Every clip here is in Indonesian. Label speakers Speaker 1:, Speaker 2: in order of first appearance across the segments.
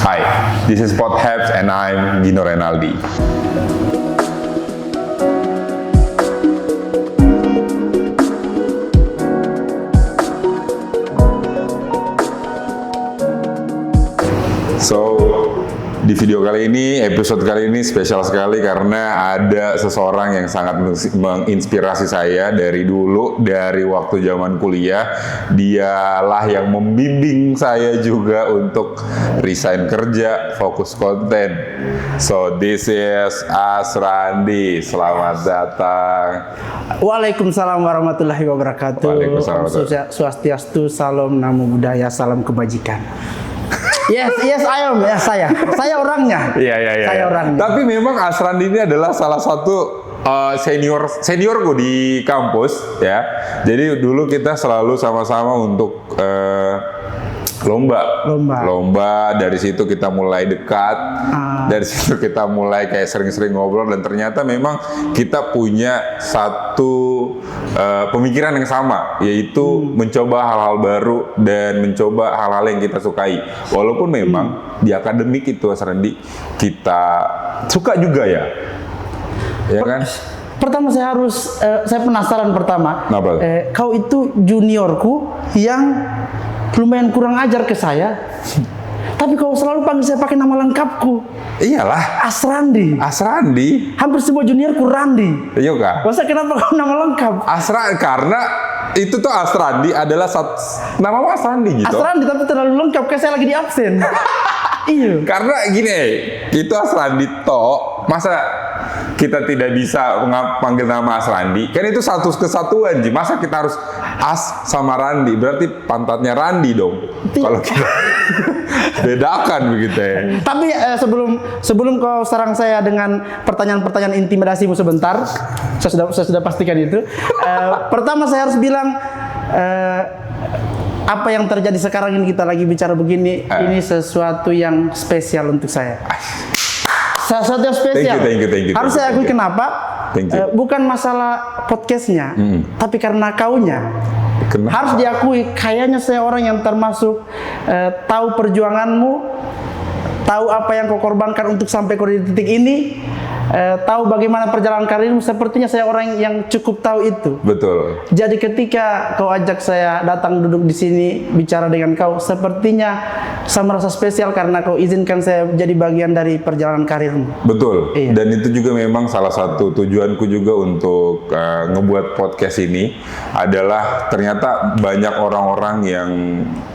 Speaker 1: Hi, this is Podhabs and I'm Gino Renaldi. So, di video kali ini, episode kali ini spesial sekali karena ada seseorang yang sangat menginspirasi saya dari dulu, dari waktu zaman kuliah. Dialah yang membimbing saya juga untuk resign kerja, fokus konten. So, this is Asrandi. Selamat datang.
Speaker 2: Waalaikumsalam warahmatullahi wabarakatuh.
Speaker 1: Waalaikumsalam.
Speaker 2: Swastiastu, salam namo buddhaya, salam kebajikan. Yes, saya orangnya.
Speaker 1: Iya.
Speaker 2: Saya orangnya.
Speaker 1: Tapi memang Asrandi ini adalah salah satu seniorku di kampus ya. Jadi dulu kita selalu sama-sama untuk lomba. Dari situ kita mulai dekat. Dari situ kita mulai kayak sering-sering ngobrol dan ternyata memang kita punya satu pemikiran yang sama, yaitu mencoba hal-hal baru dan mencoba hal-hal yang kita sukai. Walaupun memang di akademik itu Asrandi kita suka juga ya kan?
Speaker 2: Pertama saya penasaran pertama.
Speaker 1: Kenapa?
Speaker 2: Kau itu juniorku yang lumayan kurang ajar ke saya. Tapi kau selalu panggil saya pakai nama lengkapku.
Speaker 1: Iyalah.
Speaker 2: Asrandi. Hampir semua juniorku Randi.
Speaker 1: Iya kak.
Speaker 2: Masa kenapa kau nama lengkap?
Speaker 1: Karena itu tuh Asrandi adalah nama Asrandi gitu.
Speaker 2: Asrandi tapi terlalu lengkap kayak saya lagi di absen. Iya.
Speaker 1: Karena gini, itu Asrandi toh, masa kita tidak bisa panggil nama Asrandi? Kan itu satu kesatuan, Ji. Masa kita harus As sama Randi? Berarti pantatnya Randi dong. Kalau kita bedakan begitu ya.
Speaker 2: Tapi sebelum kau serang saya dengan pertanyaan-pertanyaan intimidasimu sebentar, saya sudah pastikan itu. Pertama saya harus bilang apa yang terjadi sekarang ini, kita lagi bicara begini, ini sesuatu yang spesial untuk saya. Sesuatu yang spesial.
Speaker 1: Thank you.
Speaker 2: Harus saya akui kenapa? Bukan masalah podcastnya, tapi karena kaunya.
Speaker 1: Kenapa?
Speaker 2: Harus diakui, kayaknya saya orang yang termasuk tahu perjuanganmu, tahu apa yang kau korbankan untuk sampai ke titik ini, tahu bagaimana perjalanan karirmu. Sepertinya saya orang yang cukup tahu itu.
Speaker 1: Betul.
Speaker 2: Jadi ketika kau ajak saya datang duduk di sini bicara dengan kau, sepertinya saya merasa spesial karena kau izinkan saya jadi bagian dari perjalanan karirmu.
Speaker 1: Betul.
Speaker 2: Iya.
Speaker 1: Dan itu juga memang salah satu tujuanku juga untuk ngebuat podcast ini adalah ternyata banyak orang-orang yang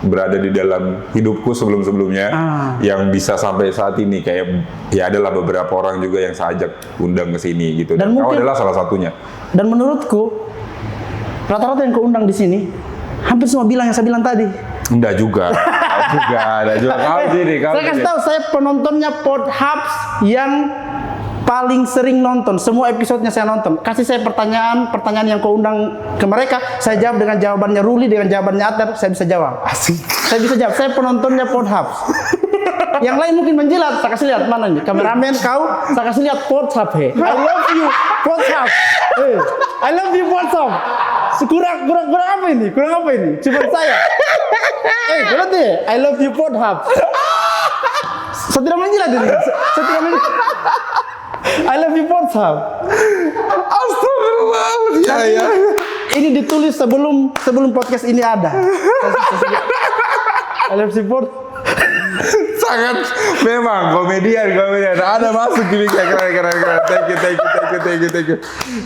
Speaker 1: berada di dalam hidupku sebelum-sebelumnya yang bisa sampai saat ini, kayak ya adalah beberapa orang juga yang saya ajak undang ke sini gitu. Dan kau adalah salah satunya. Dan
Speaker 2: menurutku rata-rata yang kau undang di sini hampir semua bilang yang saya bilang tadi.
Speaker 1: Enggak juga. Kau sini.
Speaker 2: Saya kasih tahu, saya penontonnya Podhabs yang paling sering nonton. Semua episodenya saya nonton. Kasih saya pertanyaan yang kau undang ke mereka, saya jawab dengan jawabannya Ruli, dengan jawabannya Ater, saya bisa jawab.
Speaker 1: Asik.
Speaker 2: Saya bisa jawab. Saya penontonnya Podhabs. Yang lain mungkin menjilat. Saya kasih lihat mana nih kameramen kau. Saya kasih lihat Podhabs. I love you Podhabs. I love you Podhabs. Kurang apa ini? Cuma saya. Kurang deh. I love you Podhabs. Saya tidak menjilat ini. I love you Podhabs.
Speaker 1: Astagfirullah. Ya.
Speaker 2: Ini ditulis sebelum podcast ini ada. I love you Podhabs.
Speaker 1: Sangat memang komedian ada masuk gini kayak keren.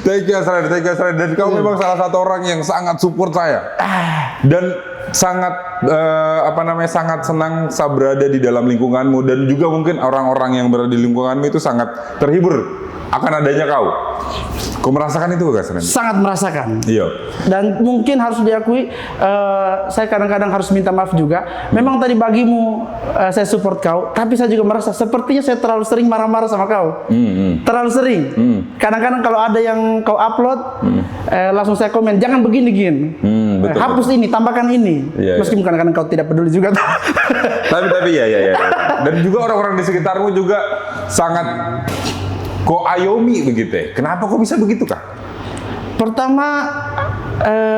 Speaker 1: Thank you Asrandi. Dan kau memang salah satu orang yang sangat support saya dan sangat sangat senang saya berada di dalam lingkunganmu, dan juga mungkin orang-orang yang berada di lingkunganmu itu sangat terhibur akan adanya kau. Kau merasakan itu gak Asrandi?
Speaker 2: Sangat merasakan.
Speaker 1: Iya.
Speaker 2: Dan mungkin harus diakui, saya kadang-kadang harus minta maaf juga. Memang tadi bagimu saya support kau, tapi saya juga merasa sepertinya saya terlalu sering marah-marah sama kau. Terlalu sering. Kadang-kadang kalau ada yang kau upload, langsung saya komen, jangan begini.
Speaker 1: Betul.
Speaker 2: Hapus ini, tambahkan ini. Meskipun kadang-kadang kau tidak peduli juga.
Speaker 1: tapi ya. Dan juga orang-orang di sekitarmu juga sangat kok ayomi begitu ya? Kenapa kok bisa begitu Kak?
Speaker 2: Pertama,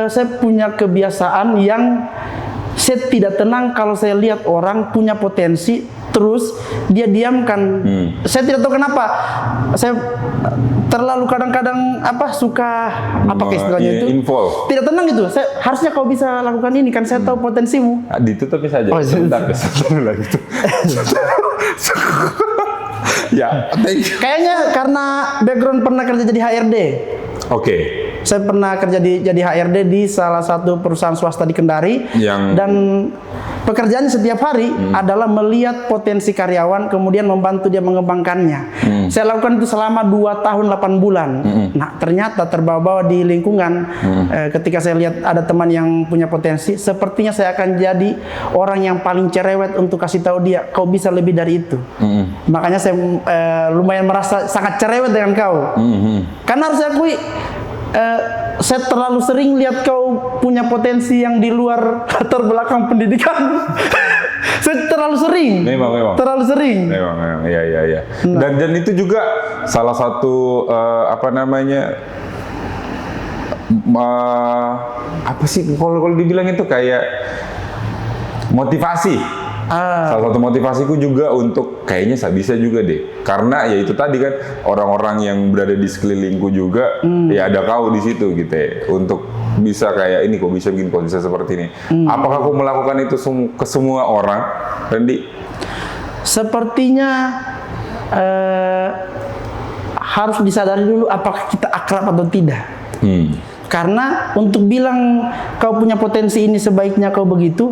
Speaker 2: saya punya kebiasaan yang saya tidak tenang kalau saya lihat orang punya potensi terus dia diamkan. Saya tidak tahu kenapa. Saya terlalu kadang-kadang suka istilahnya itu.
Speaker 1: Involve.
Speaker 2: Tidak tenang itu. Harusnya kau bisa lakukan ini kan saya tahu potensimu.
Speaker 1: Ditutup saja. Sebentar lagi itu. Ya,
Speaker 2: kayaknya karena background pernah kerja jadi HRD.
Speaker 1: Oke.
Speaker 2: Saya pernah kerja jadi HRD di salah satu perusahaan swasta di Kendari, dan pekerjaannya setiap hari adalah melihat potensi karyawan, kemudian membantu dia mengembangkannya. Saya lakukan itu selama 2 tahun 8 bulan. Nah, ternyata terbawa-bawa di lingkungan. Ketika saya lihat ada teman yang punya potensi, sepertinya saya akan jadi orang yang paling cerewet untuk kasih tahu dia, kau bisa lebih dari itu. Makanya saya lumayan merasa sangat cerewet dengan kau. Karena harus saya akui, saya terlalu sering lihat kau punya potensi yang di luar latar belakang pendidikan. Saya terlalu sering.
Speaker 1: Memang.
Speaker 2: Terlalu sering.
Speaker 1: Memang. Iya. Dan itu juga salah satu apa sih kalau dibilang itu kayak motivasi. Salah satu motivasiku juga untuk kayaknya saya bisa juga deh, karena ya itu tadi kan orang-orang yang berada di sekelilingku juga, ya ada kau di situ gitu ya, untuk bisa kayak ini kok bisa bikin konsep seperti ini. Apakah aku melakukan itu ke semua orang, Randy?
Speaker 2: Sepertinya harus disadari dulu apakah kita akrab atau tidak. Karena untuk bilang kau punya potensi ini sebaiknya kau begitu,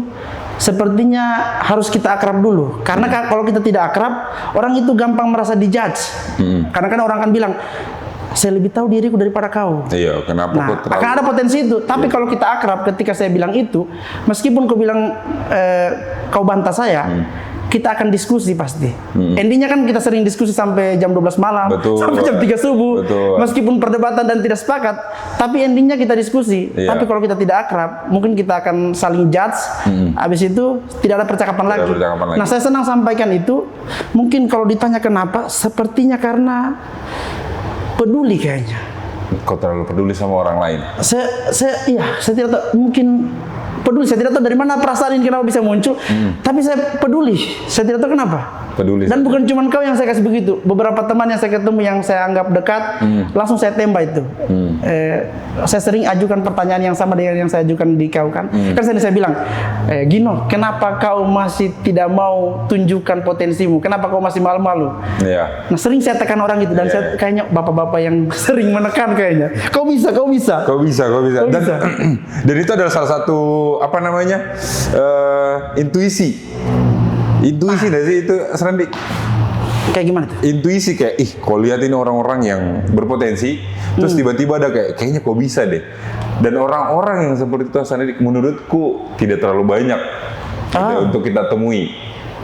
Speaker 2: sepertinya harus kita akrab dulu. Karena kalau kita tidak akrab, orang itu gampang merasa dijudge. Karena kan orang akan bilang, saya lebih tahu diriku daripada kau.
Speaker 1: Iya, kenapa kau terlalu...
Speaker 2: akan ada potensi itu. Tapi kalau kita akrab, ketika saya bilang itu, meskipun kau bilang kau bantah saya, kita akan diskusi pasti. Endingnya kan kita sering diskusi sampai jam 12 malam, sampai jam 3 subuh. Meskipun perdebatan dan tidak sepakat, tapi endingnya kita diskusi. Tapi kalau kita tidak akrab, mungkin kita akan saling judge. Habis itu tidak ada percakapan lagi. Nah, saya senang sampaikan itu. Mungkin kalau ditanya kenapa, sepertinya karena peduli kayaknya.
Speaker 1: Kau terlalu peduli sama orang lain.
Speaker 2: Saya tidak tahu, mungkin peduli. Saya tidak tahu dari mana perasaan ini kenapa bisa muncul, tapi saya peduli. Saya tidak tahu kenapa.
Speaker 1: Peduli.
Speaker 2: Dan bukan cuma kau yang saya kasih begitu. Beberapa teman yang saya ketemu yang saya anggap dekat, langsung saya tembak itu. Saya sering ajukan pertanyaan yang sama dengan yang saya ajukan di kau kan. Kan saya bilang, Gino, kenapa kau masih tidak mau tunjukkan potensimu? Kenapa kau masih malu-malu? Nah, sering saya tekan orang itu, dan saya kayaknya bapak-bapak yang sering menekan kayaknya. Kau bisa.
Speaker 1: Dan itu adalah salah satu intuisi. Intuisi dari itu, Randy.
Speaker 2: Kayak gimana tuh?
Speaker 1: Intuisi kayak, kau lihat ini orang-orang yang berpotensi, terus tiba-tiba ada kayaknya kau bisa deh. Dan orang-orang yang seperti itu, Randy, menurutku tidak terlalu banyak untuk kita temui.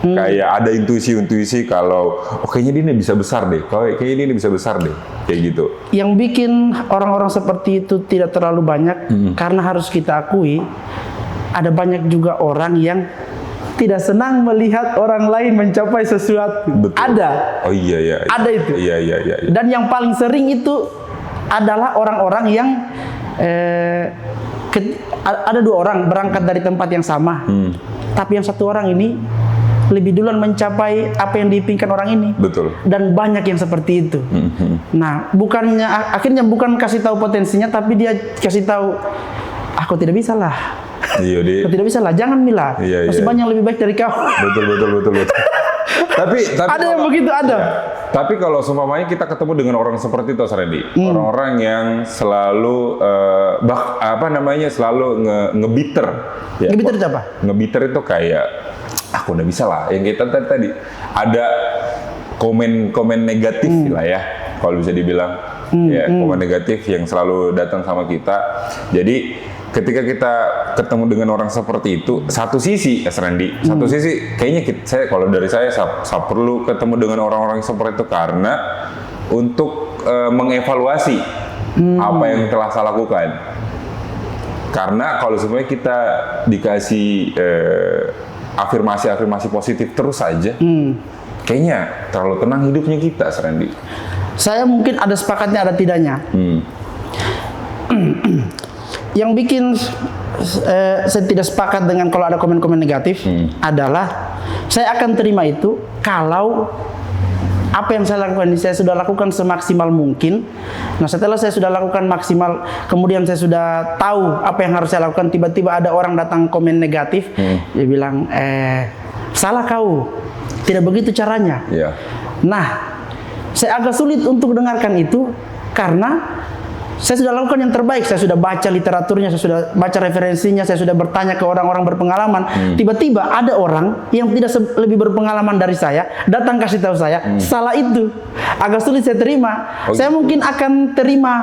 Speaker 1: Kayak ada intuisi kalau, kayaknya dia bisa besar deh, kayaknya dia bisa besar deh, kayak gitu.
Speaker 2: Yang bikin orang-orang seperti itu tidak terlalu banyak, karena harus kita akui, ada banyak juga orang yang tidak senang melihat orang lain mencapai sesuatu.
Speaker 1: Betul.
Speaker 2: Ada.
Speaker 1: Oh iya.
Speaker 2: Ada itu.
Speaker 1: Iya.
Speaker 2: Dan yang paling sering itu adalah orang-orang yang ada 2 orang berangkat dari tempat yang sama, tapi yang satu orang ini lebih duluan mencapai apa yang diimpikan orang ini.
Speaker 1: Betul.
Speaker 2: Dan banyak yang seperti itu. Nah, akhirnya bukan kasih tahu potensinya, tapi dia kasih tahu, aku tidak bisa lah. Kau tidak bisa lah, jangan Mila. Masih banyak yang lebih baik dari kau.
Speaker 1: Betul. tapi
Speaker 2: ada yang begitu, ada.
Speaker 1: Tapi kalau seumpamanya kita ketemu dengan orang seperti itu, Randy, orang-orang yang selalu selalu ngebiter.
Speaker 2: Ngebiter itu apa?
Speaker 1: Ngebiter itu kayak, aku udah bisa lah. Yang kita tadi ada komen negatif lah ya, kalau bisa dibilang. Komen negatif yang selalu datang sama kita. Jadi ketika kita ketemu dengan orang seperti itu, satu sisi, Randy, satu sisi kayaknya kalau dari saya perlu ketemu dengan orang-orang seperti itu karena untuk mengevaluasi apa yang telah saya lakukan. Karena kalau sebenarnya kita dikasih afirmasi positif terus saja, kayaknya terlalu tenang hidupnya kita, Randy.
Speaker 2: Saya mungkin ada sepakatnya, ada tidaknya. Yang bikin saya tidak sepakat dengan kalau ada komen-komen negatif adalah saya akan terima itu kalau apa yang saya lakukan ini saya sudah lakukan semaksimal mungkin. Nah, setelah saya sudah lakukan maksimal, kemudian saya sudah tahu apa yang harus saya lakukan, tiba-tiba ada orang datang komen negatif, dia bilang, salah kau, tidak begitu caranya.
Speaker 1: Iya.
Speaker 2: Nah, saya agak sulit untuk dengarkan itu karena saya sudah lakukan yang terbaik. Saya sudah baca literaturnya, saya sudah baca referensinya, saya sudah bertanya ke orang-orang berpengalaman. Tiba-tiba ada orang yang tidak lebih berpengalaman dari saya datang kasih tahu saya salah itu. Agak sulit saya terima. Saya mungkin akan terima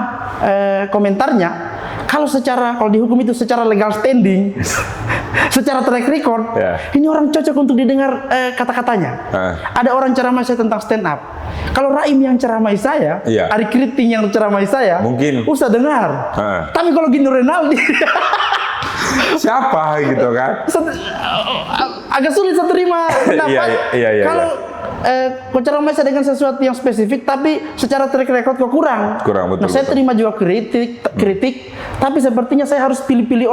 Speaker 2: komentarnya kalau di hukum itu secara legal standing, secara track record, ini orang cocok untuk didengar kata-katanya. Ada orang ceramah saya tentang stand up. Kalau Raim yang ceramai saya, Ari Kriting yang ceramai saya,
Speaker 1: mungkin
Speaker 2: usah dengar. Tapi kalau Gino Renaldi,
Speaker 1: siapa gitu kan?
Speaker 2: Agak sulit saya terima pendapat. Kalau kau ceramai saya dengan sesuatu yang spesifik, tapi secara track record kok kurang.
Speaker 1: Betul.
Speaker 2: Nah, saya terima juga kritik, tapi sepertinya saya harus pilih-pilih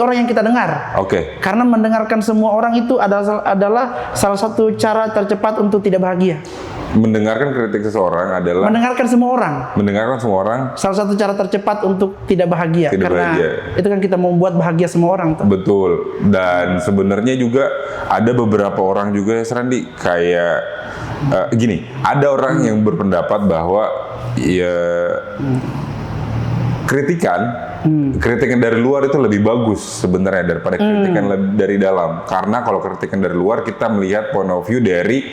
Speaker 2: orang yang kita dengar.
Speaker 1: Oke.
Speaker 2: Karena mendengarkan semua orang itu adalah salah satu cara tercepat untuk tidak bahagia.
Speaker 1: Mendengarkan kritik seseorang adalah
Speaker 2: mendengarkan semua orang. Salah satu cara tercepat untuk tidak bahagia. Karena itu kan kita membuat bahagia semua orang.
Speaker 1: Betul. Dan sebenarnya juga ada beberapa orang juga ya, Serandi, kayak gini, ada orang yang berpendapat bahwa ya kritikan dari luar itu lebih bagus sebenarnya daripada kritikan dari dalam. Karena kalau kritikan dari luar kita melihat point of view dari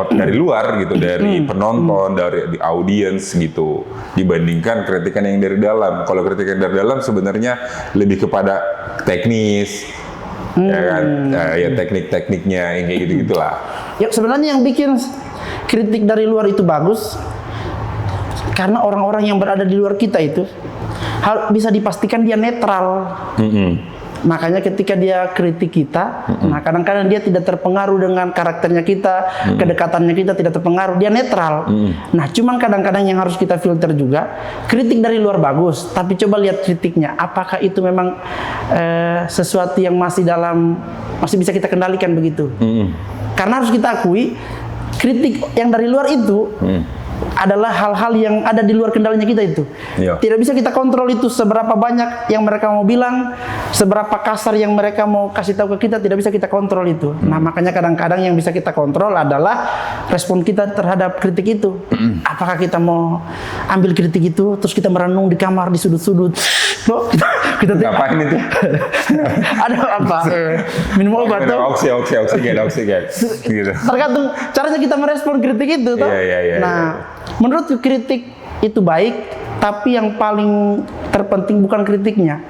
Speaker 1: dari luar gitu, dari penonton, dari audiens gitu, dibandingkan kritikan yang dari dalam. Kalau kritikan dari dalam sebenarnya lebih kepada teknis, ya kan, ya teknik-tekniknya yang kayak gitu-gitulah.
Speaker 2: Ya sebenarnya yang bikin kritik dari luar itu bagus karena orang-orang yang berada di luar kita itu bisa dipastikan dia netral. Makanya ketika dia kritik kita, nah kadang-kadang dia tidak terpengaruh dengan karakternya kita, kedekatannya kita tidak terpengaruh, dia netral. Nah, cuman kadang-kadang yang harus kita filter juga, kritik dari luar bagus, tapi coba lihat kritiknya, apakah itu memang sesuatu yang masih bisa kita kendalikan begitu. Karena harus kita akui, kritik yang dari luar itu adalah hal-hal yang ada di luar kendalinya kita itu. Tidak bisa kita kontrol itu seberapa banyak yang mereka mau bilang, seberapa kasar yang mereka mau kasih tahu ke kita, tidak bisa kita kontrol itu. Nah, makanya kadang-kadang yang bisa kita kontrol adalah respon kita terhadap kritik itu. Apakah kita mau ambil kritik itu terus kita merenung di kamar di sudut-sudut. Kita ngapain itu? Ada apa? Minum obat tuh.
Speaker 1: Oksigen. Gitu.
Speaker 2: Tergantung caranya kita merespon kritik itu toh. Nah, menurut kritik itu baik, tapi yang paling terpenting bukan kritiknya.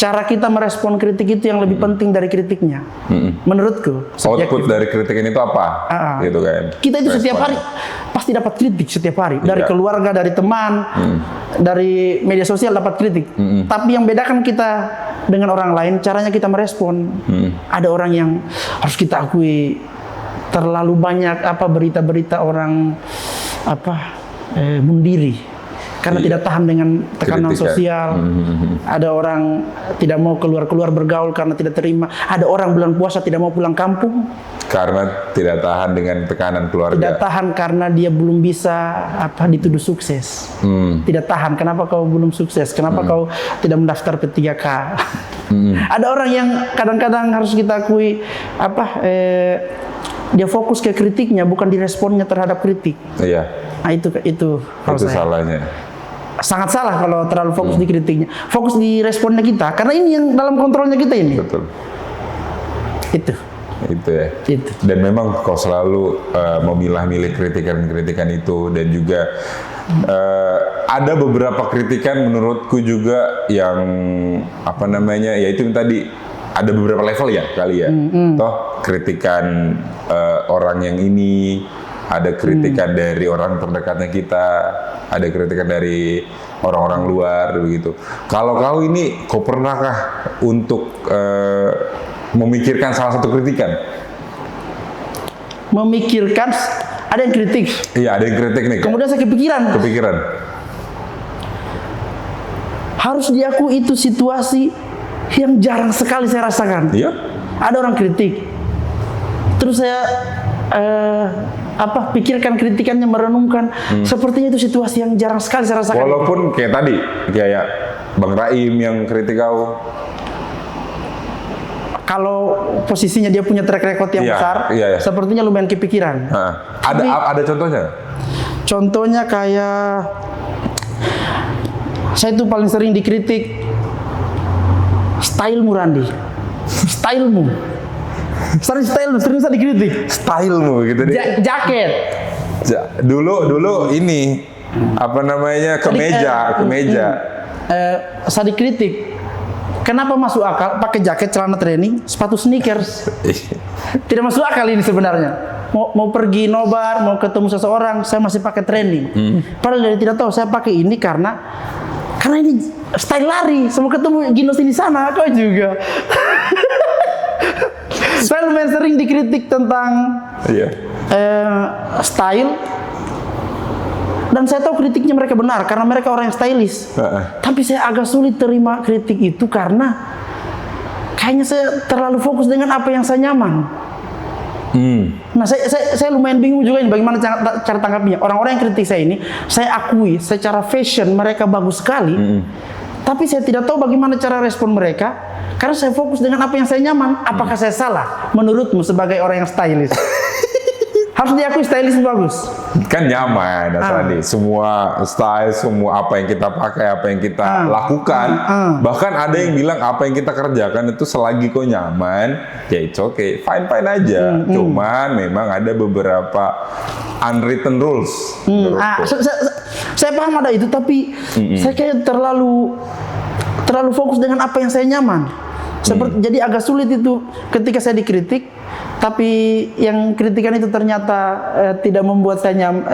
Speaker 2: Cara kita merespon kritik itu yang lebih penting dari kritiknya. Menurutku.
Speaker 1: Output dari kritikan itu apa? Gitu kan.
Speaker 2: Kita itu setiap hari pasti dapat kritik setiap hari. Dari keluarga, dari teman, dari media sosial dapat kritik. Tapi yang bedakan kita dengan orang lain, caranya kita merespon. Ada orang yang harus kita akui terlalu banyak berita-berita orang bunuh diri karena tidak tahan dengan tekanan sosial. Ada orang tidak mau keluar bergaul karena tidak terima. Ada orang bulan puasa tidak mau pulang kampung
Speaker 1: karena tidak tahan dengan tekanan keluarga.
Speaker 2: Tidak tahan karena dia belum bisa dituduh sukses. Tidak tahan, kenapa kau belum sukses? Kenapa kau tidak mendaftar ke 3K? Ada orang yang kadang-kadang harus kita akui dia fokus ke kritiknya, bukan di responnya terhadap kritik. Nah itu
Speaker 1: salahnya.
Speaker 2: Sangat salah kalau terlalu fokus di kritiknya. Fokus di responnya kita, karena ini yang dalam kontrolnya kita ini.
Speaker 1: Betul. Itu ya.
Speaker 2: Itu.
Speaker 1: Dan memang kau selalu memilah-milih kritikan itu, dan juga ada beberapa kritikan menurutku juga yang yaitu tadi. Ada beberapa level ya kali ya. Toh kritikan orang yang ini, ada kritikan dari orang terdekatnya kita, ada kritikan dari orang-orang luar begitu. Kalau kau ini, kau pernahkah untuk memikirkan salah satu kritikan?
Speaker 2: Memikirkan, ada yang kritik.
Speaker 1: Iya, ada yang kritik nih.
Speaker 2: Kemudian saya kepikiran. Harus diakui itu situasi yang jarang sekali saya rasakan.
Speaker 1: Iya.
Speaker 2: Ada orang kritik, Terus saya pikirkan kritikannya, merenungkan. Sepertinya itu situasi yang jarang sekali saya rasakan.
Speaker 1: Walaupun kayak tadi, kayak Bang Raim yang kritik kau.
Speaker 2: Kalau posisinya dia punya track record yang besar, sepertinya lumayan kepikiran.
Speaker 1: Ada contohnya?
Speaker 2: Contohnya kayak saya itu paling sering dikritik stylemu, Randi. Stylemu. Sering saya dikritik.
Speaker 1: Stylemu gitu deh.
Speaker 2: Jaket.
Speaker 1: Dulu ini apa namanya, kemeja.
Speaker 2: Saya dikritik. Kenapa masuk akal pakai jaket, celana training, sepatu sneakers? Tidak masuk akal ini sebenarnya. Mau pergi nobar, mau ketemu seseorang, saya masih pakai training. Padahal dia tidak tahu saya pakai ini karena ini style lari. Saya mau ketemu Ginos ini sana, kau juga. Saya lumayan sering dikritik tentang style. Dan saya tahu kritiknya mereka benar karena mereka orang yang stylish. Tapi saya agak sulit terima kritik itu karena kayaknya saya terlalu fokus dengan apa yang saya nyaman. Nah, saya lumayan bingung juga ini bagaimana cara tangkapnya. Orang-orang yang kritik saya ini, saya akui secara fashion mereka bagus sekali. Tapi saya tidak tahu bagaimana cara respon mereka karena saya fokus dengan apa yang saya nyaman. Apakah saya salah menurutmu sebagai orang yang stylish? Harus diakui stylish bagus.
Speaker 1: Kan nyaman, Asadi. Semua style, semua apa yang kita pakai, apa yang kita lakukan. Bahkan ada yang bilang apa yang kita kerjakan itu selagi kok nyaman, ya it's okay, fine-fine aja. Cuman memang ada beberapa unwritten rules.
Speaker 2: Saya paham ada itu, tapi saya kayak terlalu fokus dengan apa yang saya nyaman. Jadi agak sulit itu ketika saya dikritik. Tapi yang kritikan itu ternyata tidak membuat saya nyaman.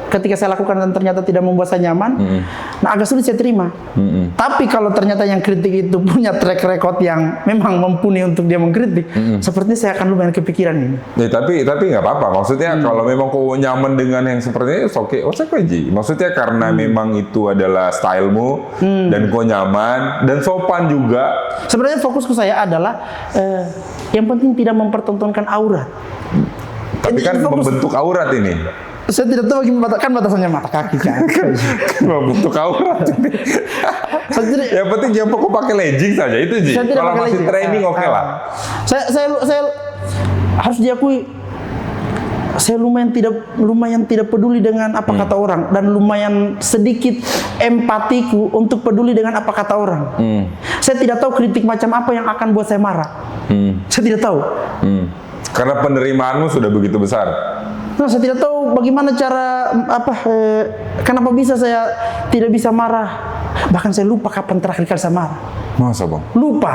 Speaker 2: Ketika saya lakukan dan ternyata tidak membuat saya nyaman, nah agak sulit saya terima. Tapi kalau ternyata yang kritik itu punya track record yang memang mumpuni untuk dia mengkritik, sepertinya saya akan lumayan kepikiran ini.
Speaker 1: Tapi nggak apa-apa. Maksudnya kalau memang kau nyaman dengan yang seperti itu, oke, maksudnya karena memang itu adalah stylemu dan kau nyaman dan sopan juga.
Speaker 2: Sebenarnya fokusku saya adalah yang penting tidak mempertontonkan aurat.
Speaker 1: Tapi kan membentuk aurat ini.
Speaker 2: Saya tidak tahu bagaimana batasannya mata kaki kan.
Speaker 1: Membentuk aurat. Yang penting jangan kok pakai legging saja itu sih. Kalau masih training oke lah.
Speaker 2: Saya harus diakui saya lumayan tidak peduli dengan apa kata orang dan lumayan sedikit empatiku untuk peduli dengan apa kata orang. Saya tidak tahu kritik macam apa yang akan buat saya marah. Saya tidak tahu.
Speaker 1: Karena penerimaanmu sudah begitu besar.
Speaker 2: Nah, saya tidak tahu bagaimana cara kenapa bisa saya tidak bisa marah. Bahkan saya lupa kapan terakhir kali saya marah.
Speaker 1: Masa, Bang?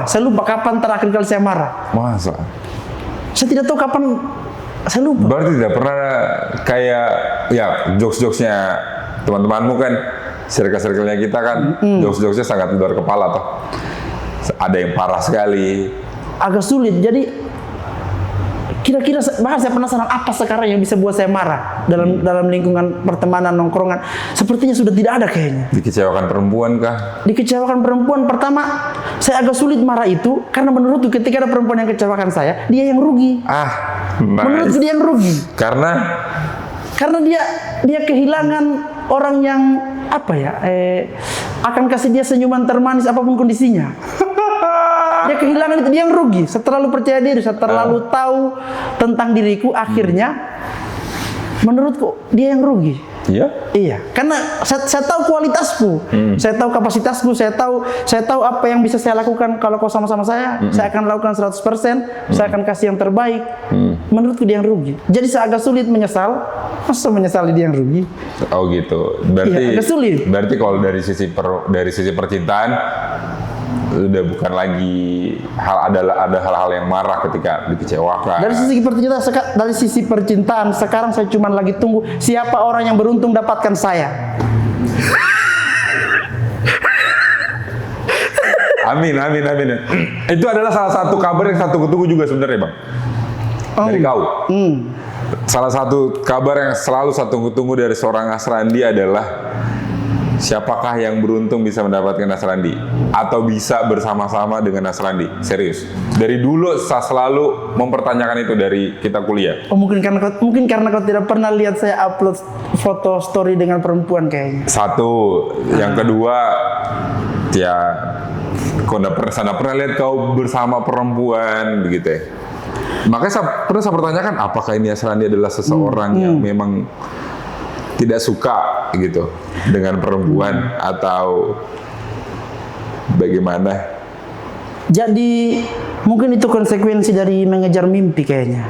Speaker 2: Saya lupa kapan terakhir kali saya marah.
Speaker 1: Masa?
Speaker 2: Saya tidak tahu kapan, saya lupa.
Speaker 1: Berarti tidak pernah kayak ya jokes-jokesnya teman-temanmu kan, circle-circle-nya kita kan, jokes-jokesnya sangat luar kepala toh. Ada yang parah sekali. Agak
Speaker 2: sulit. Jadi kira-kira bahkan saya penasaran apa sekarang yang bisa buat saya marah dalam lingkungan pertemanan, nongkrongan. Sepertinya sudah tidak ada kayaknya.
Speaker 1: Dikecewakan perempuan kah?
Speaker 2: Dikecewakan perempuan. Pertama, saya agak sulit marah itu karena menurutku ketika ada perempuan yang kecewakan saya, dia yang rugi.
Speaker 1: Nice.
Speaker 2: Menurutku dia yang rugi.
Speaker 1: Karena dia kehilangan orang yang akan kasih dia senyuman termanis apapun kondisinya. Dia kehilangan itu, dia yang rugi. Saya terlalu percaya diri, saya terlalu tahu tentang diriku, akhirnya menurutku dia yang rugi. Iya, karena saya tahu kualitasku, saya tahu kapasitasku, saya tahu apa yang bisa saya lakukan kalau kau sama-sama saya akan lakukan 100%, saya akan kasih yang terbaik. Menurutku dia yang rugi. Jadi saya agak sulit menyesal, masa menyesali dia yang rugi. Oh gitu. Berarti
Speaker 2: agak sulit.
Speaker 1: Berarti kalau dari sisi percintaan udah bukan lagi ada hal-hal yang marah ketika dikecewakan.
Speaker 2: Dari sisi percintaan sekarang saya cuma lagi tunggu siapa orang yang beruntung dapatkan saya.
Speaker 1: Amin. Itu adalah salah satu kabar yang satu tunggu juga sebenarnya, Bang. Dari kau. Salah satu kabar yang selalu satu tunggu dari seorang Asrandi adalah Siapakah yang beruntung bisa mendapatkan Nasrandi atau bisa bersama-sama dengan Nasrandi? Serius. Dari dulu saya selalu mempertanyakan itu dari kita kuliah.
Speaker 2: Oh, mungkin karena kau tidak pernah lihat saya upload foto story dengan perempuan kayaknya.
Speaker 1: Satu, yang kedua, ya kau nggak pernah lihat kau bersama perempuan begitu ya. Makanya saya pertanyakan, apakah ini Nasrandi adalah seseorang yang memang tidak suka gitu dengan perempuan atau bagaimana?
Speaker 2: Jadi mungkin itu konsekuensi dari mengejar mimpi kayaknya.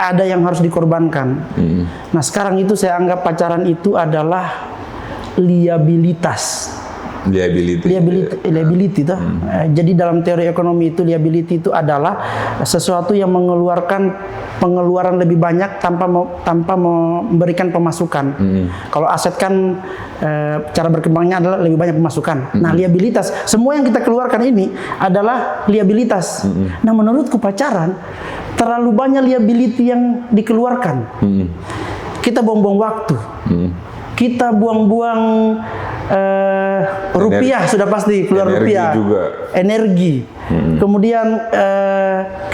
Speaker 2: Ada yang harus dikorbankan. Nah sekarang itu saya anggap pacaran itu adalah liabilitas. Liability itu. Jadi dalam teori ekonomi itu liability itu adalah sesuatu yang mengeluarkan pengeluaran lebih banyak tanpa memberikan pemasukan. Kalau aset kan cara berkembangnya adalah lebih banyak pemasukan. Nah, liabilitas, semua yang kita keluarkan ini adalah liabilitas. Nah, menurutku pacaran terlalu banyak liability yang dikeluarkan. Kita buang-buang waktu. Kita buang-buang rupiah, sudah pasti keluar
Speaker 1: energi
Speaker 2: rupiah
Speaker 1: juga.
Speaker 2: Energi. Kemudian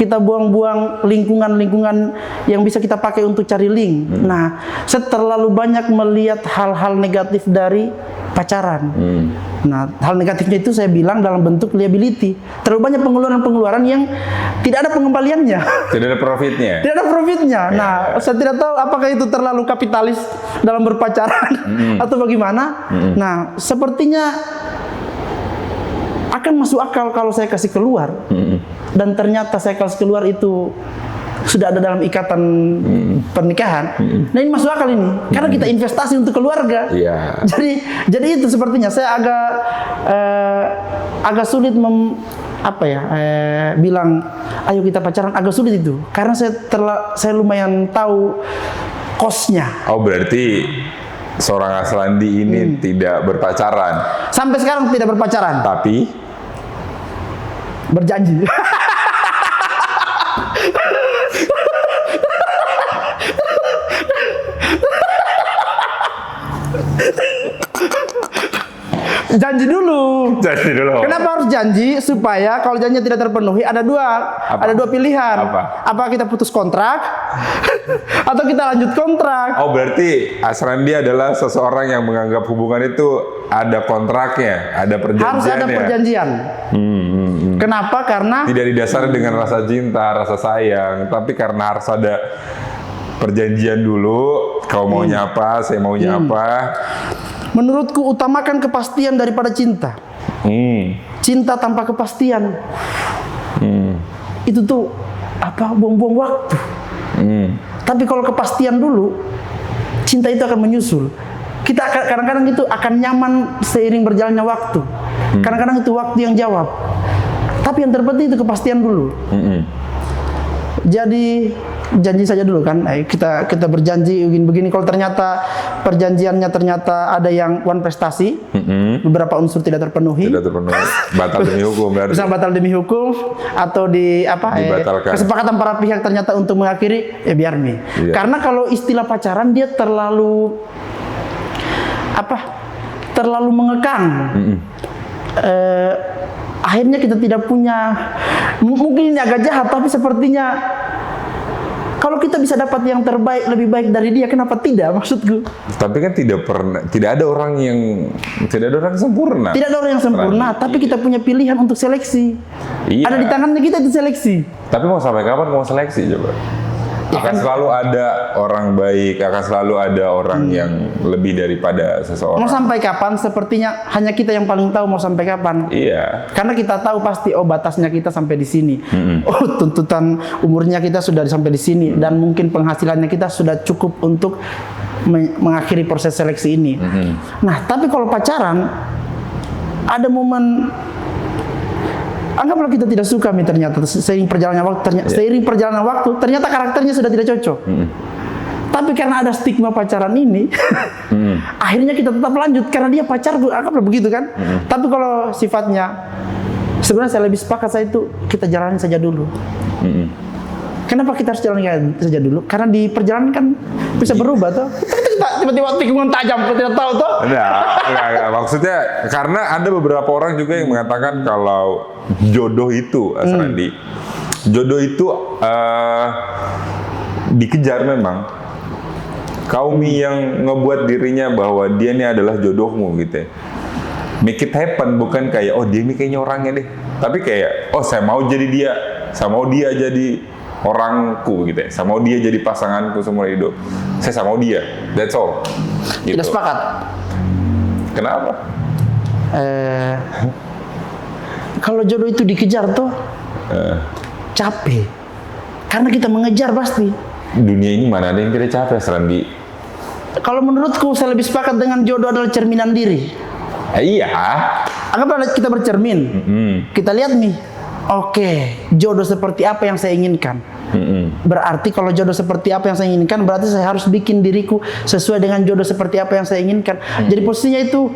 Speaker 2: kita buang-buang lingkungan yang bisa kita pakai untuk cari link. Nah, saya terlalu banyak melihat hal-hal negatif dari pacaran. Nah, hal negatifnya itu saya bilang dalam bentuk liability. Terlalu banyak pengeluaran-pengeluaran yang tidak ada pengembaliannya.
Speaker 1: Tidak ada profitnya.
Speaker 2: Tidak ada profitnya. Nah, saya tidak tahu apakah itu terlalu kapitalis dalam berpacaran atau bagaimana. Nah, sepertinya akan masuk akal kalau saya kasih keluar. Dan ternyata saya kasih keluar itu sudah ada dalam ikatan pernikahan. Nah, ini masuk akal ini. Karena kita investasi untuk keluarga. Jadi itu sepertinya saya agak sulit bilang ayo kita pacaran, agak sulit itu. Karena saya lumayan tahu kosnya.
Speaker 1: Oh, berarti seorang Aslandi ini tidak berpacaran.
Speaker 2: Sampai sekarang tidak berpacaran.
Speaker 1: Tapi
Speaker 2: berjanji. Janji dulu. Kenapa harus janji? Supaya kalau janjinya tidak terpenuhi ada dua pilihan. Apa kita putus kontrak atau kita lanjut kontrak?
Speaker 1: Oh, berarti Asrandi adalah seseorang yang menganggap hubungan itu ada kontraknya, ada perjanjiannya.
Speaker 2: Harus ada perjanjian. Kenapa? Karena
Speaker 1: tidak didasari dengan rasa cinta, rasa sayang, tapi karena harus ada perjanjian dulu. Kau maunya apa, saya maunya apa.
Speaker 2: Menurutku utamakan kepastian daripada cinta. Cinta tanpa kepastian itu tuh buang-buang waktu. Tapi kalau kepastian dulu, cinta itu akan menyusul. Kita kadang-kadang itu akan nyaman seiring berjalannya waktu. Kadang-kadang itu waktu yang jawab. Tapi yang terpenting itu kepastian dulu. Jadi janji saja dulu kan, kita berjanji begini. Kalau ternyata perjanjiannya ternyata ada yang one prestasi, beberapa unsur tidak terpenuhi,
Speaker 1: batal demi hukum.
Speaker 2: Bisa batal demi hukum atau kesepakatan para pihak ternyata untuk mengakhiri, biar nih. Karena kalau istilah pacaran dia terlalu mengekang. Akhirnya kita tidak punya, mungkin ini agak jahat, tapi sepertinya kalau kita bisa dapat yang terbaik, lebih baik dari dia, kenapa tidak? Maksudku. Tapi kan
Speaker 1: tidak ada orang sempurna.
Speaker 2: Tidak ada orang yang sempurna, tapi kita punya pilihan untuk seleksi. Ada di tangannya kita itu seleksi.
Speaker 1: Tapi mau sampai kapan mau seleksi coba? Akan selalu ada orang baik, akan selalu ada orang yang lebih daripada seseorang.
Speaker 2: Mau sampai kapan? Sepertinya hanya kita yang paling tahu mau sampai kapan.
Speaker 1: Iya.
Speaker 2: Karena kita tahu pasti, batasnya kita sampai di sini. Tuntutan umurnya kita sudah sampai di sini. Dan mungkin penghasilannya kita sudah cukup untuk mengakhiri proses seleksi ini. Nah, tapi kalau pacaran, ada momen, anggaplah kita tidak suka ternyata seiring perjalanan waktu ternyata karakternya sudah tidak cocok. Tapi karena ada stigma pacaran ini, akhirnya kita tetap lanjut karena dia pacarku, anggaplah begitu kan. Tapi kalau sifatnya, sebenarnya saya lebih sepakat kita jalani saja dulu. Kenapa kita harus jalani saja dulu? Karena di perjalanan kan bisa berubah toh. tiba-tiba tikungan tajam, kau tidak tahu toh?
Speaker 1: Enggak. Maksudnya karena ada beberapa orang juga yang mengatakan kalau jodoh itu, Asrandi, jodoh itu dikejar memang. Kaum yang ngebuat dirinya bahwa dia ini adalah jodohmu gitu ya. Make it happen, bukan kayak oh dia ini kayaknya orangnya deh. Tapi kayak oh saya mau jadi dia, saya mau dia jadi orangku gitu ya. Saya mau dia jadi pasanganku seumur hidup. Saya mau dia. That's all. Gitu.
Speaker 2: Tidak sepakat.
Speaker 1: Kenapa?
Speaker 2: Kalau jodoh itu dikejar tuh capek. Karena kita mengejar pasti.
Speaker 1: Dunia ini mana ada yang tidak capek, Serandi?
Speaker 2: Kalau menurutku saya lebih sepakat dengan jodoh adalah cerminan diri.
Speaker 1: Iya.
Speaker 2: Anggaplah kita bercermin. Kita lihat nih. Oke, jodoh seperti apa yang saya inginkan. Berarti kalau jodoh seperti apa yang saya inginkan, berarti saya harus bikin diriku sesuai dengan jodoh seperti apa yang saya inginkan. Jadi posisinya itu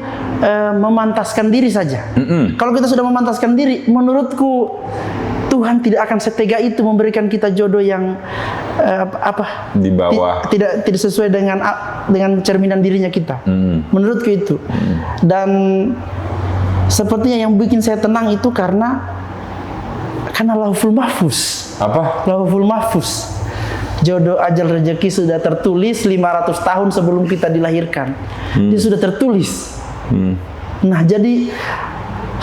Speaker 2: memantaskan diri saja. Kalau kita sudah memantaskan diri, menurutku Tuhan tidak akan setega itu memberikan kita jodoh yang
Speaker 1: di bawah,
Speaker 2: tidak sesuai dengan cerminan dirinya kita. Menurutku itu. Dan sepertinya yang bikin saya tenang itu karena Lauhul Mahfuz.
Speaker 1: Apa?
Speaker 2: Lauhul Mahfuz. Jodoh, ajal, rezeki sudah tertulis 500 tahun sebelum kita dilahirkan. Dia sudah tertulis. Nah, jadi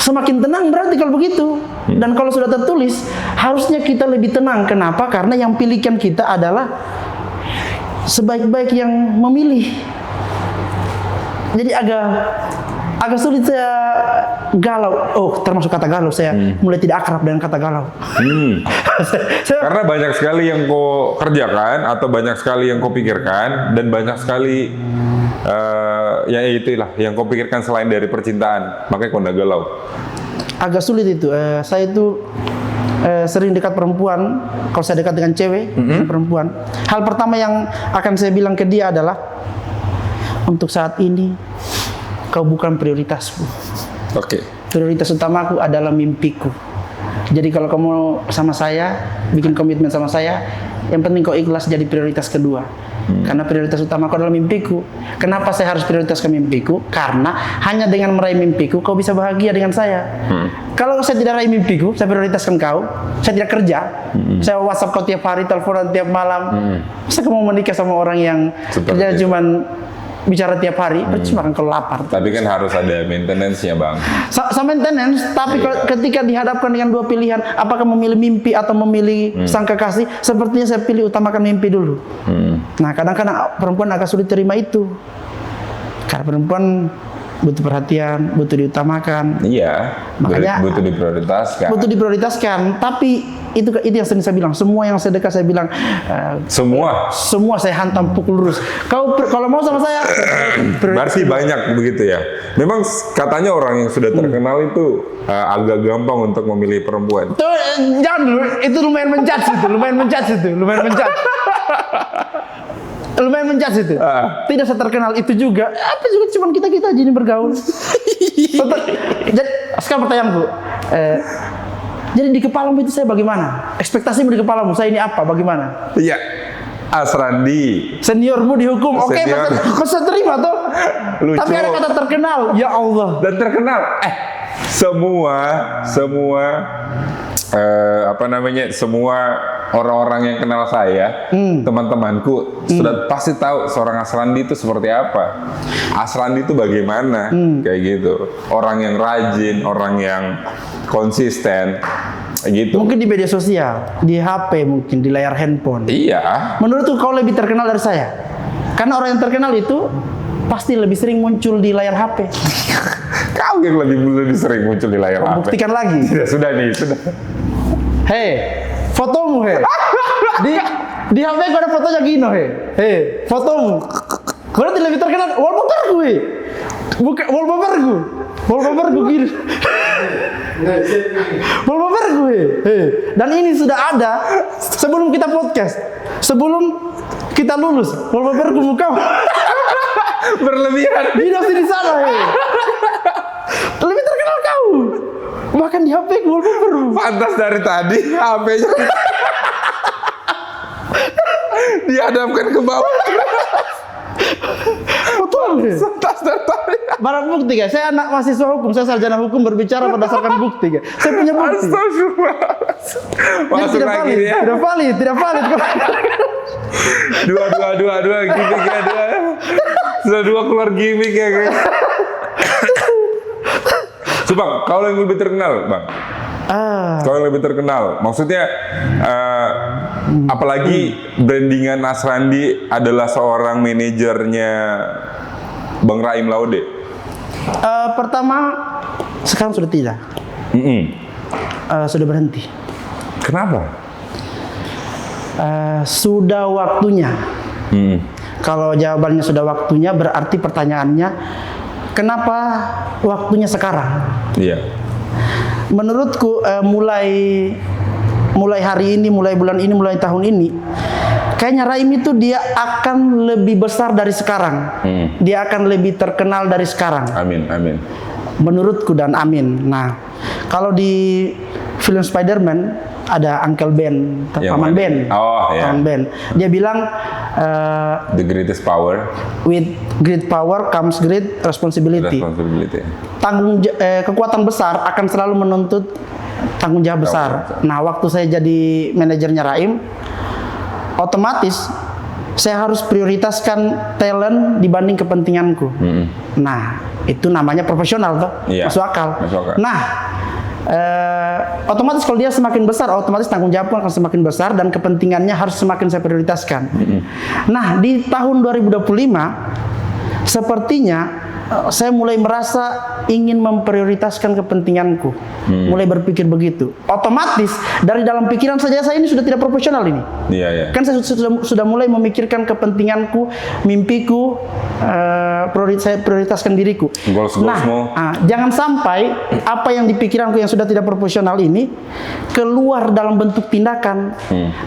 Speaker 2: semakin tenang berarti kalau begitu. Dan kalau sudah tertulis, harusnya kita lebih tenang. Kenapa? Karena yang pilihkan kita adalah sebaik-baik yang memilih. Jadi agak sulit saya galau. Oh, termasuk kata galau. Saya mulai tidak akrab dengan kata galau.
Speaker 1: Karena banyak sekali yang kau kerjakan atau banyak sekali yang kau pikirkan dan banyak sekali ya itulah yang kau pikirkan selain dari percintaan. Makanya kau nggak galau.
Speaker 2: Agak sulit itu. Saya itu sering dekat perempuan. Kalau saya dekat dengan cewek, dengan perempuan, hal pertama yang akan saya bilang ke dia adalah untuk saat ini kau bukan prioritasku.
Speaker 1: Oke.
Speaker 2: Prioritas utamaku adalah mimpiku. Jadi kalau kamu sama saya, bikin komitmen sama saya, yang penting kau ikhlas jadi prioritas kedua. Karena prioritas utamaku adalah mimpiku. Kenapa saya harus prioritaskan mimpiku? Karena hanya dengan meraih mimpiku, kau bisa bahagia dengan saya. Kalau saya tidak raih mimpiku, saya prioritaskan kau, saya tidak kerja, saya WhatsApp kau tiap hari, teleponan tiap malam. Masa kamu mau menikah sama orang yang kerja cuman bicara tiap hari, percuma kan kalau lapar.
Speaker 1: Tapi kan harus ada maintenance-nya, Bang.
Speaker 2: Sama maintenance, tapi ketika dihadapkan dengan dua pilihan, apakah memilih mimpi atau memilih sang kekasih, sepertinya saya pilih utamakan mimpi dulu. Nah, kadang-kadang perempuan agak sulit terima itu. Karena perempuan butuh perhatian, butuh diutamakan.
Speaker 1: Iya,
Speaker 2: makanya
Speaker 1: butuh diprioritaskan.
Speaker 2: Butuh diprioritaskan, tapi itu yang sering saya bilang, semua yang saya dekat saya bilang semua saya hantam pukul lurus. Kau kalau mau sama saya
Speaker 1: berarti banyak begitu ya. Memang katanya orang yang sudah terkenal itu agak gampang untuk memilih perempuan.
Speaker 2: Tuh, jangan dulu, itu lumayan menjudge itu, lumayan menjudge. Lumayan menjudge itu. Tidak seterkenal itu juga. Apa juga cuman kita jadi bergaul. Jadi sekarang pertanyaanku, jadi di kepalamu itu saya bagaimana? Ekspektasimu di kepalamu, saya ini apa? Bagaimana?
Speaker 1: Iya, Asrandi.
Speaker 2: Seniormu dihukum, oke, masa terima toh?
Speaker 1: Lucu.
Speaker 2: Tapi ada kata terkenal, ya Allah.
Speaker 1: Dan terkenal, semua semua orang-orang yang kenal saya, teman-temanku sudah pasti tahu seorang Asrandi itu seperti apa. Asrandi itu bagaimana, kayak gitu. Orang yang rajin, orang yang konsisten, gitu.
Speaker 2: Mungkin di media sosial, di HP, mungkin di layar handphone.
Speaker 1: Iya.
Speaker 2: Menurutku kau lebih terkenal dari saya, karena orang yang terkenal itu pasti lebih sering muncul di layar HP.
Speaker 1: Kau yang lebih sering muncul di layar HP.
Speaker 2: Buktikan lagi.
Speaker 1: Sudah.
Speaker 2: Hei, fotomu di HP gua ada fotonya Gino hei, fotomu. Berarti lebih terkenal. Wallpaperku gini. Wallpaperku Dan ini sudah ada sebelum kita podcast, sebelum kita lulus. Wallpaperku muka
Speaker 1: berlebihan.
Speaker 2: Gino di sana lebih terkenal kau. Bahkan di HP wallpaper.
Speaker 1: Pantas dari tadi HP-nya dihadapkan ke bawah.
Speaker 2: Betul.
Speaker 1: Tas tertarik.
Speaker 2: Barang bukti guys, saya anak mahasiswa hukum, saya sarjana hukum berbicara berdasarkan bukti guys. Saya punya bukti.
Speaker 1: Astagfirullah.
Speaker 2: Jadi
Speaker 1: Masuk
Speaker 2: tidak
Speaker 1: lagi
Speaker 2: valid,
Speaker 1: ya.
Speaker 2: tidak valid.
Speaker 1: Dua gimmick ya dua. Sudah dua keluar gimmick ya guys. So, Bang, kau yang lebih terkenal, Bang. Kau yang lebih terkenal. Maksudnya, apalagi brandingan Asrandi adalah seorang manajernya Bang Raim Laude.
Speaker 2: Pertama, sekarang sudah tidak. Sudah berhenti.
Speaker 1: Kenapa?
Speaker 2: Sudah waktunya. Kalau jawabannya sudah waktunya, berarti pertanyaannya, kenapa waktunya sekarang?
Speaker 1: Iya.
Speaker 2: Menurutku mulai hari ini, mulai bulan ini, mulai tahun ini, kayaknya Raim itu dia akan lebih besar dari sekarang. Dia akan lebih terkenal dari sekarang.
Speaker 1: Amin.
Speaker 2: Menurutku dan amin. Nah, kalau di film Spider-Man ada Uncle Ben, Paman Ben.
Speaker 1: Oh, ya.
Speaker 2: Paman Ben. Dia bilang
Speaker 1: The greatest power.
Speaker 2: with great power comes great responsibility. Kekuatan besar akan selalu menuntut tanggung jawab besar. Nah, waktu saya jadi manajernya Raim, otomatis saya harus prioritaskan talent dibanding kepentinganku. Nah, itu namanya profesional toh, masuk akal. Nah, otomatis kalau dia semakin besar, otomatis tanggung jawab akan semakin besar dan kepentingannya harus semakin saya prioritaskan. Nah, di tahun 2025 sepertinya saya mulai merasa ingin memprioritaskan kepentinganku. Mulai berpikir begitu. Otomatis dari dalam pikiran saja saya ini sudah tidak profesional ini.
Speaker 1: Iya.
Speaker 2: Kan saya sudah mulai memikirkan kepentinganku, mimpiku, saya prioritaskan diriku.
Speaker 1: Goals-goalsmu.
Speaker 2: Jangan sampai apa yang di pikiranku yang sudah tidak profesional ini keluar dalam bentuk tindakan.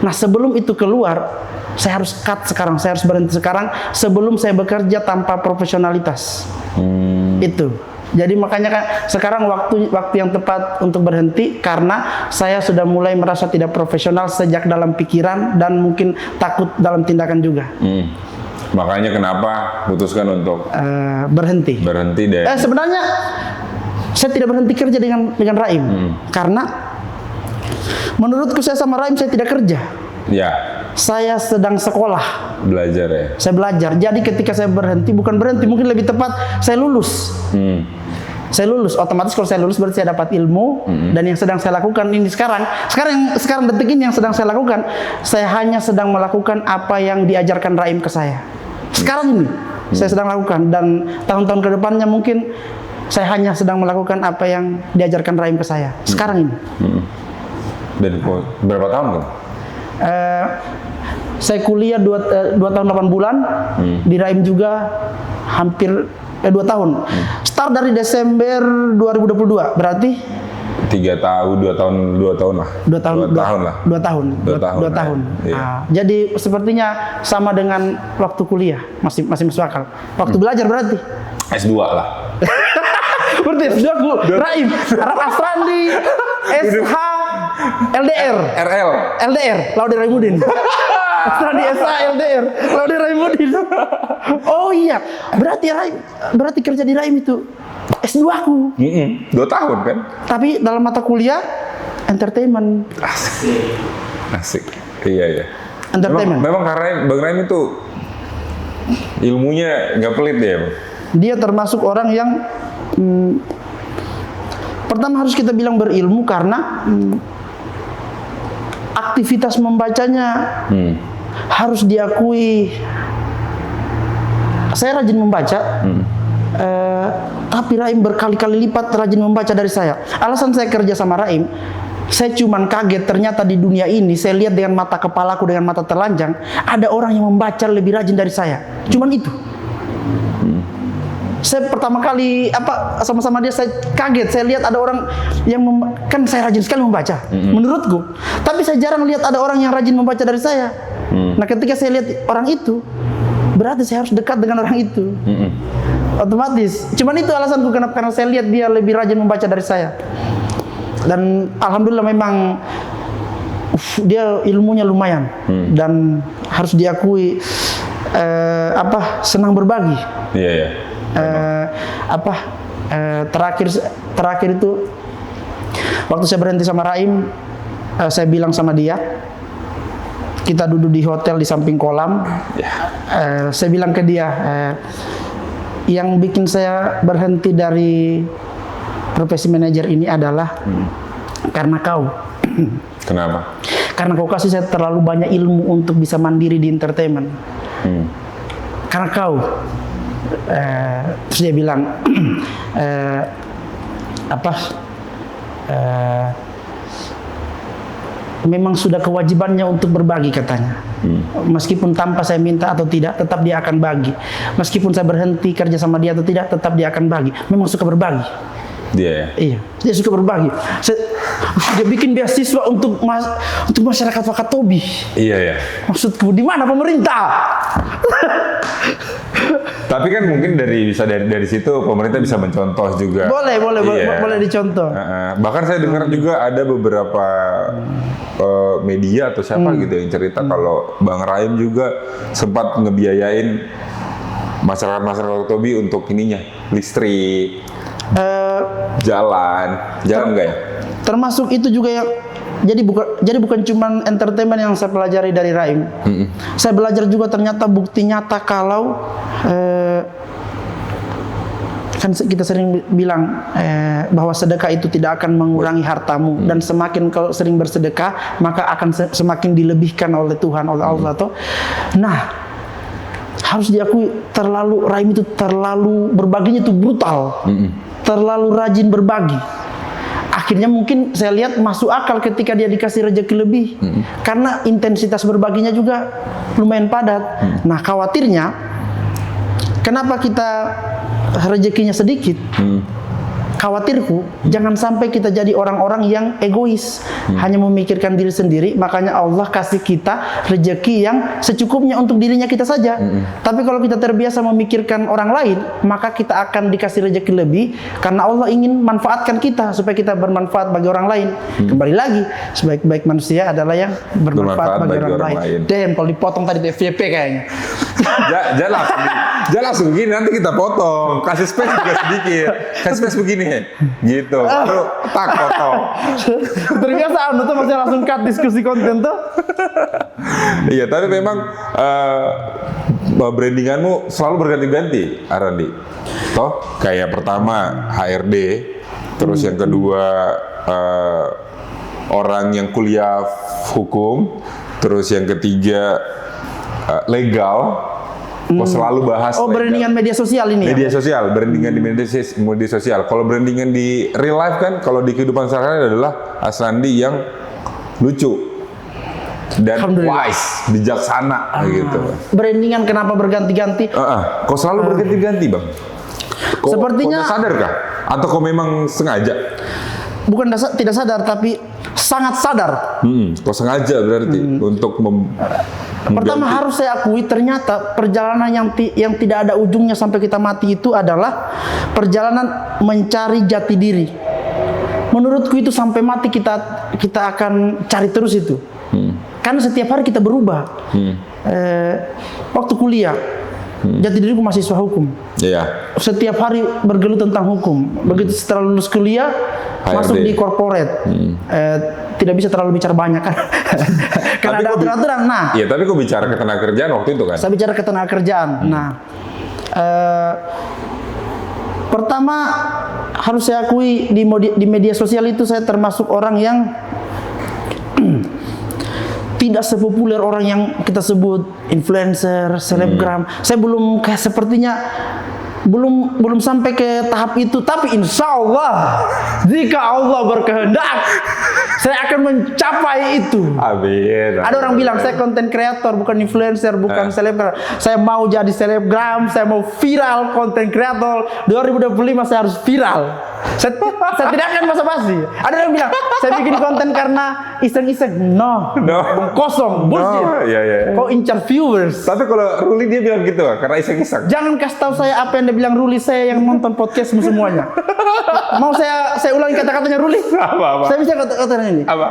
Speaker 2: Nah, sebelum itu keluar, saya harus cut sekarang, saya harus berhenti sekarang sebelum saya bekerja tanpa profesionalitas. Itu. Jadi makanya kan sekarang waktu yang tepat untuk berhenti karena saya sudah mulai merasa tidak profesional sejak dalam pikiran dan mungkin takut dalam tindakan juga.
Speaker 1: Makanya kenapa putuskan untuk
Speaker 2: berhenti.
Speaker 1: Berhenti deh.
Speaker 2: Sebenarnya saya tidak berhenti kerja dengan Raim karena menurutku saya sama Raim saya tidak kerja.
Speaker 1: Ya.
Speaker 2: Saya sedang sekolah.
Speaker 1: Belajar ya.
Speaker 2: Saya belajar. Jadi ketika saya berhenti, bukan berhenti, mungkin lebih tepat saya lulus. Saya lulus. Otomatis kalau saya lulus berarti saya dapat ilmu dan yang sedang saya lakukan ini sekarang detik ini yang sedang saya lakukan, saya hanya sedang melakukan apa yang diajarkan Raim ke saya. Sekarang ini saya sedang lakukan dan tahun-tahun ke depannya mungkin saya hanya sedang melakukan apa yang diajarkan Raim ke saya. Sekarang ini.
Speaker 1: Dan berapa tahun kan?
Speaker 2: Saya kuliah 2 tahun 8 bulan, di Raim juga hampir 2 tahun. Start dari Desember 2022, berarti
Speaker 1: 2 tahun lah.
Speaker 2: 2 tahun. Jadi sepertinya sama dengan waktu kuliah, masih masuk akal. Waktu belajar berarti
Speaker 1: S2 lah.
Speaker 2: berarti S2 Raim, Arab Asrandi, SH, LDR, LDR, Laude Raimudin. Asrandi SH, LDR, Laude Raimudin. Oh iya, berarti kerja di Raim itu S2 aku.
Speaker 1: 2 tahun kan?
Speaker 2: Tapi dalam mata kuliah entertainment.
Speaker 1: Asik. Iya.
Speaker 2: Entertainment.
Speaker 1: Memang karena Bang Raim itu ilmunya nggak pelit ya, Bang?
Speaker 2: Dia termasuk orang yang pertama harus kita bilang berilmu karena aktivitas membacanya harus diakui. Saya rajin membaca, tapi Raim berkali-kali lipat rajin membaca dari saya. Alasan saya kerja sama Raim, saya cuman kaget ternyata di dunia ini saya lihat dengan mata kepalaku, dengan mata telanjang, ada orang yang membaca lebih rajin dari saya. Cuman itu. Saya pertama kali sama-sama dia saya kaget, saya lihat ada orang yang kan saya rajin sekali membaca menurutku, tapi saya jarang lihat ada orang yang rajin membaca dari saya. Nah, ketika saya lihat orang itu, berarti saya harus dekat dengan orang itu. Otomatis. Cuman itu alasanku kenapa, karena saya lihat dia lebih rajin membaca dari saya. Dan alhamdulillah memang dia ilmunya lumayan dan harus diakui senang berbagi.
Speaker 1: Iya ya.
Speaker 2: Terakhir itu waktu saya berhenti sama Raim, saya bilang sama dia, kita duduk di hotel di samping kolam. Saya bilang ke dia, yang bikin saya berhenti dari profesi manajer ini adalah karena kau.
Speaker 1: Kenapa?
Speaker 2: Karena kau kasih saya terlalu banyak ilmu untuk bisa mandiri di entertainment. Karena kau. Terus dia bilang, memang sudah kewajibannya untuk berbagi katanya. Meskipun tanpa saya minta atau tidak, tetap dia akan bagi. Meskipun saya berhenti kerja sama dia atau tidak, tetap dia akan bagi. Memang suka berbagi.
Speaker 1: Dia ya?
Speaker 2: Iya, dia suka berbagi. Dia bikin beasiswa untuk masyarakat Wakatobi.
Speaker 1: Iya ya.
Speaker 2: Maksudku di mana pemerintah?
Speaker 1: Tapi kan mungkin dari situ pemerintah bisa mencontoh juga.
Speaker 2: Boleh dicontoh.
Speaker 1: Bahkan saya dengar juga ada beberapa media atau siapa gitu yang cerita kalau Bang Raim juga sempat ngebiayain masyarakat Wakatobi untuk ininya listrik, jalan nggak ya?
Speaker 2: Termasuk itu juga yang jadi bukan cuma entertainment yang saya pelajari dari Raim. Saya belajar juga ternyata bukti nyata kalau kan kita sering bilang bahwa sedekah itu tidak akan mengurangi hartamu, dan semakin kalau sering bersedekah maka akan semakin dilebihkan oleh Tuhan, oleh Allah toh. Nah, harus diakui Raim itu terlalu berbaginya itu brutal. Terlalu rajin berbagi. Akhirnya mungkin saya lihat masuk akal ketika dia dikasih rezeki lebih, karena intensitas berbaginya juga lumayan padat. Nah, khawatirnya kenapa kita rezekinya sedikit? Khawatirku jangan sampai kita jadi orang-orang yang egois, hanya memikirkan diri sendiri. Makanya Allah kasih kita rezeki yang secukupnya untuk dirinya kita saja. Tapi kalau kita terbiasa memikirkan orang lain, maka kita akan dikasih rezeki lebih, karena Allah ingin manfaatkan kita supaya kita bermanfaat bagi orang lain. Kembali lagi, sebaik-baik manusia adalah yang bermanfaat bagi orang lain. Damn, kalau dipotong tadi FYP kayaknya.
Speaker 1: Jangan langsung gini, nanti kita potong. Kasih space juga sedikit. Kasih space begini, gitu. Baru tak potong.
Speaker 2: Terbiasa tuh masih langsung cut diskusi konten tuh.
Speaker 1: Iya, tapi memang brandinganmu selalu berganti-ganti, Arandi. Toh, kayak pertama HRD, terus yang kedua orang yang kuliah hukum, terus yang ketiga legal. Selalu bahas
Speaker 2: brandingan media sosial ini.
Speaker 1: Media sosial, brandingan di media sosial. Kalau brandingan di real life kan, kalau di kehidupan sehari-hari adalah Asrandi yang lucu dan wise, bijaksana gitu.
Speaker 2: Brandingan kenapa berganti-ganti?
Speaker 1: Kok selalu berganti-ganti, Bang?
Speaker 2: Sepertinya
Speaker 1: kok sadar kah? Atau kok memang sengaja?
Speaker 2: Bukan tidak sadar, tapi sangat sadar.
Speaker 1: Kok sengaja berarti untuk
Speaker 2: pertama harus saya akui, ternyata perjalanan yang tidak ada ujungnya sampai kita mati itu adalah perjalanan mencari jati diri. Menurutku itu sampai mati kita akan cari terus itu. Karena setiap hari kita berubah. Waktu kuliah, jati diriku mahasiswa hukum. Setiap hari bergelut tentang hukum. Begitu setelah lulus kuliah, masuk di corporate. Tidak bisa terlalu bicara banyak kan. Karena ada aturan-aturan. Nah,
Speaker 1: iya, tapi kok bicara ketenaga kerjaan waktu itu kan?
Speaker 2: Saya bicara ketenaga kerjaan. Nah, pertama harus saya akui di media sosial itu saya termasuk orang yang tidak sepopuler orang yang kita sebut influencer, selebgram. Saya belum kayak sepertinya belum sampai ke tahap itu, tapi insya Allah jika Allah berkehendak saya akan mencapai itu.
Speaker 1: Amin.
Speaker 2: Ada orang bilang saya konten kreator bukan influencer, bukan selebgram. Saya mau jadi selebgram, saya mau viral konten kreator. 2025 saya harus viral. saya tidak akan basa-basi. Ada yang bilang, saya bikin konten karena iseng-iseng. No. Kosong, bullshit.
Speaker 1: Iya.
Speaker 2: Kau incar viewers.
Speaker 1: Tapi kalau Ruli dia bilang gitu, karena iseng-iseng.
Speaker 2: Jangan kasih tahu saya apa yang dia bilang Ruli, saya yang nonton podcastmu semuanya. Mau saya ulangi kata-katanya Ruli?
Speaker 1: Apa?
Speaker 2: Saya bisa kata-katanya ini.
Speaker 1: Apa?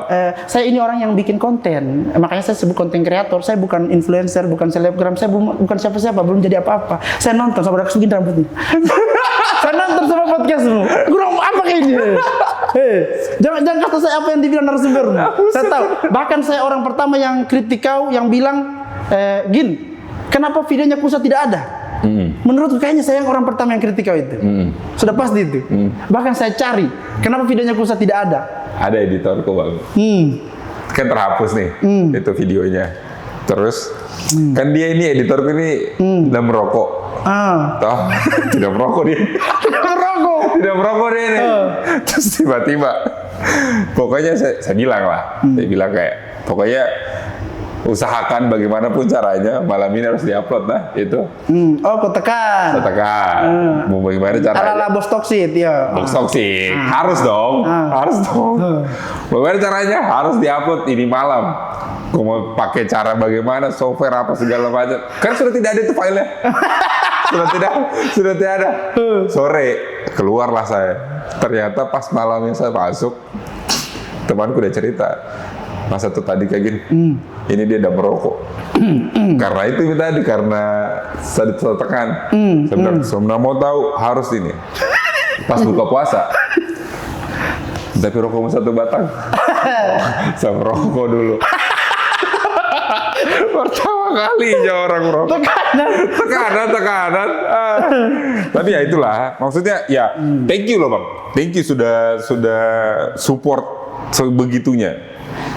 Speaker 2: Saya ini orang yang bikin konten. Makanya saya sebut konten kreator. Saya bukan influencer, bukan selebgram, saya bukan siapa-siapa, belum jadi apa-apa. Saya nonton sama segini rambutnya. Saya nonton sama podcastmu. Kurang apa kayak ini? Jangan kata saya apa yang dibilang narasumbermu. Saya tahu. Bahkan saya orang pertama yang kritik kau, yang bilang, Gin, kenapa videonya Kusa tidak ada? Menurutku kayaknya saya yang orang pertama yang kritik kau itu. Sudah pasti itu. Bahkan saya cari, kenapa videonya Kusa tidak ada?
Speaker 1: Ada editorku bang. Kan terhapus nih itu videonya. Terus kan dia ini editorku ini udah merokok. Toh tidak merokok dia. Tidak merokok dia nih. Terus tiba-tiba, pokoknya saya bilang lah, saya bilang kayak, pokoknya usahakan bagaimanapun caranya malam ini harus diupload nah itu.
Speaker 2: Oh, kau tekan.
Speaker 1: Mau bagaimana caranya?
Speaker 2: Ala bos toksit ya.
Speaker 1: Box toxic harus dong, Bagaimana caranya? Harus diupload ini malam. Kau mau pakai cara bagaimana, software apa segala macam? Kan sudah tidak ada itu filenya. sudah tidak ada. Sore keluarlah saya. Ternyata pas malamnya saya masuk, temanku udah cerita. Masa tuh tadi kayak gini, ini dia udah merokok. Karena itu tadi, karena saya tekan. Sebenarnya mau tahu harus ini. Pas buka puasa. Tapi rokokmu 1 batang. Saya merokok dulu. Pertama kali ya orang merokok. Tekanan. Tapi ya itulah. Maksudnya ya thank you loh bang. Thank you sudah support sebegitunya.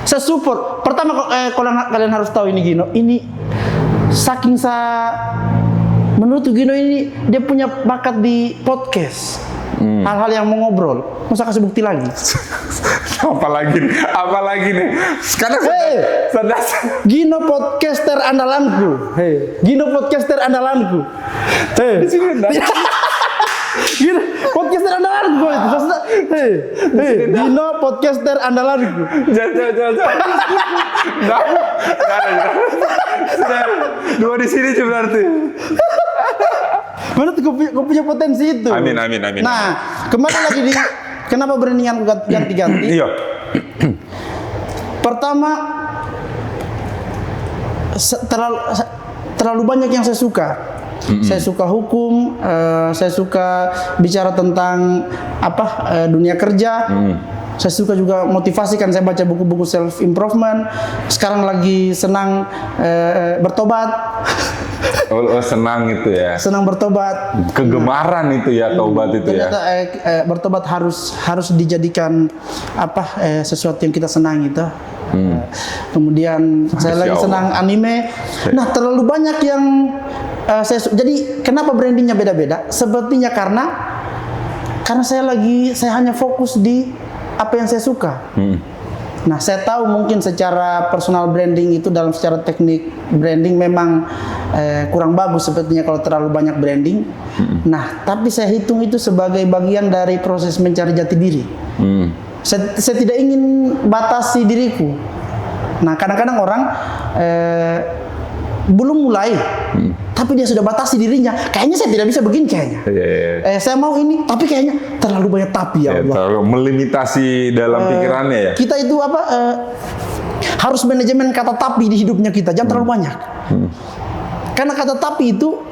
Speaker 2: Saya support. Pertama, kalau kalian harus tahu ini Gino, ini saking menurut Gino ini dia punya bakat di podcast, hal-hal yang mau ngobrol. Masa kasih bukti lagi? Apalagi nih? Sekarang Gino podcaster andalanku. Gino podcaster andalanku. Gino podcaster andalanku itu. Gino podcaster andalanku.
Speaker 1: Jangan. Nggak ada. Sudah 2 di sini cuma berarti.
Speaker 2: Menurut gue punya potensi itu.
Speaker 1: Amin.
Speaker 2: Nah, kembali lagi kenapa brandingan ganti-ganti?
Speaker 1: Iya.
Speaker 2: Pertama, terlalu banyak yang saya suka. Saya suka hukum, saya suka bicara tentang dunia kerja. Saya suka juga motivasi, kan saya baca buku-buku self improvement. Sekarang lagi senang bertobat.
Speaker 1: Oh, senang itu ya.
Speaker 2: Senang bertobat.
Speaker 1: Kegemaran itu ya, taubat itu ya.
Speaker 2: Ternyata bertobat harus dijadikan sesuatu yang kita senang itu. Kemudian saya lagi senang anime. Nah, terlalu banyak yang jadi kenapa brandingnya beda-beda? Sepertinya karena saya hanya fokus di apa yang saya suka. Nah, saya tahu mungkin secara personal branding itu dalam secara teknik branding memang kurang bagus sepertinya kalau terlalu banyak branding. Nah, tapi saya hitung itu sebagai bagian dari proses mencari jati diri. Saya tidak ingin batasi diriku. Nah, kadang-kadang orang belum mulai, tapi dia sudah batasi dirinya. Kayaknya saya tidak bisa begini kayaknya. Saya mau ini, tapi kayaknya terlalu banyak tapi ya Allah.
Speaker 1: Terlalu melimitasi dalam pikirannya ya.
Speaker 2: Kita itu harus manajemen kata tapi di hidupnya kita, jangan terlalu banyak. Karena kata tapi itu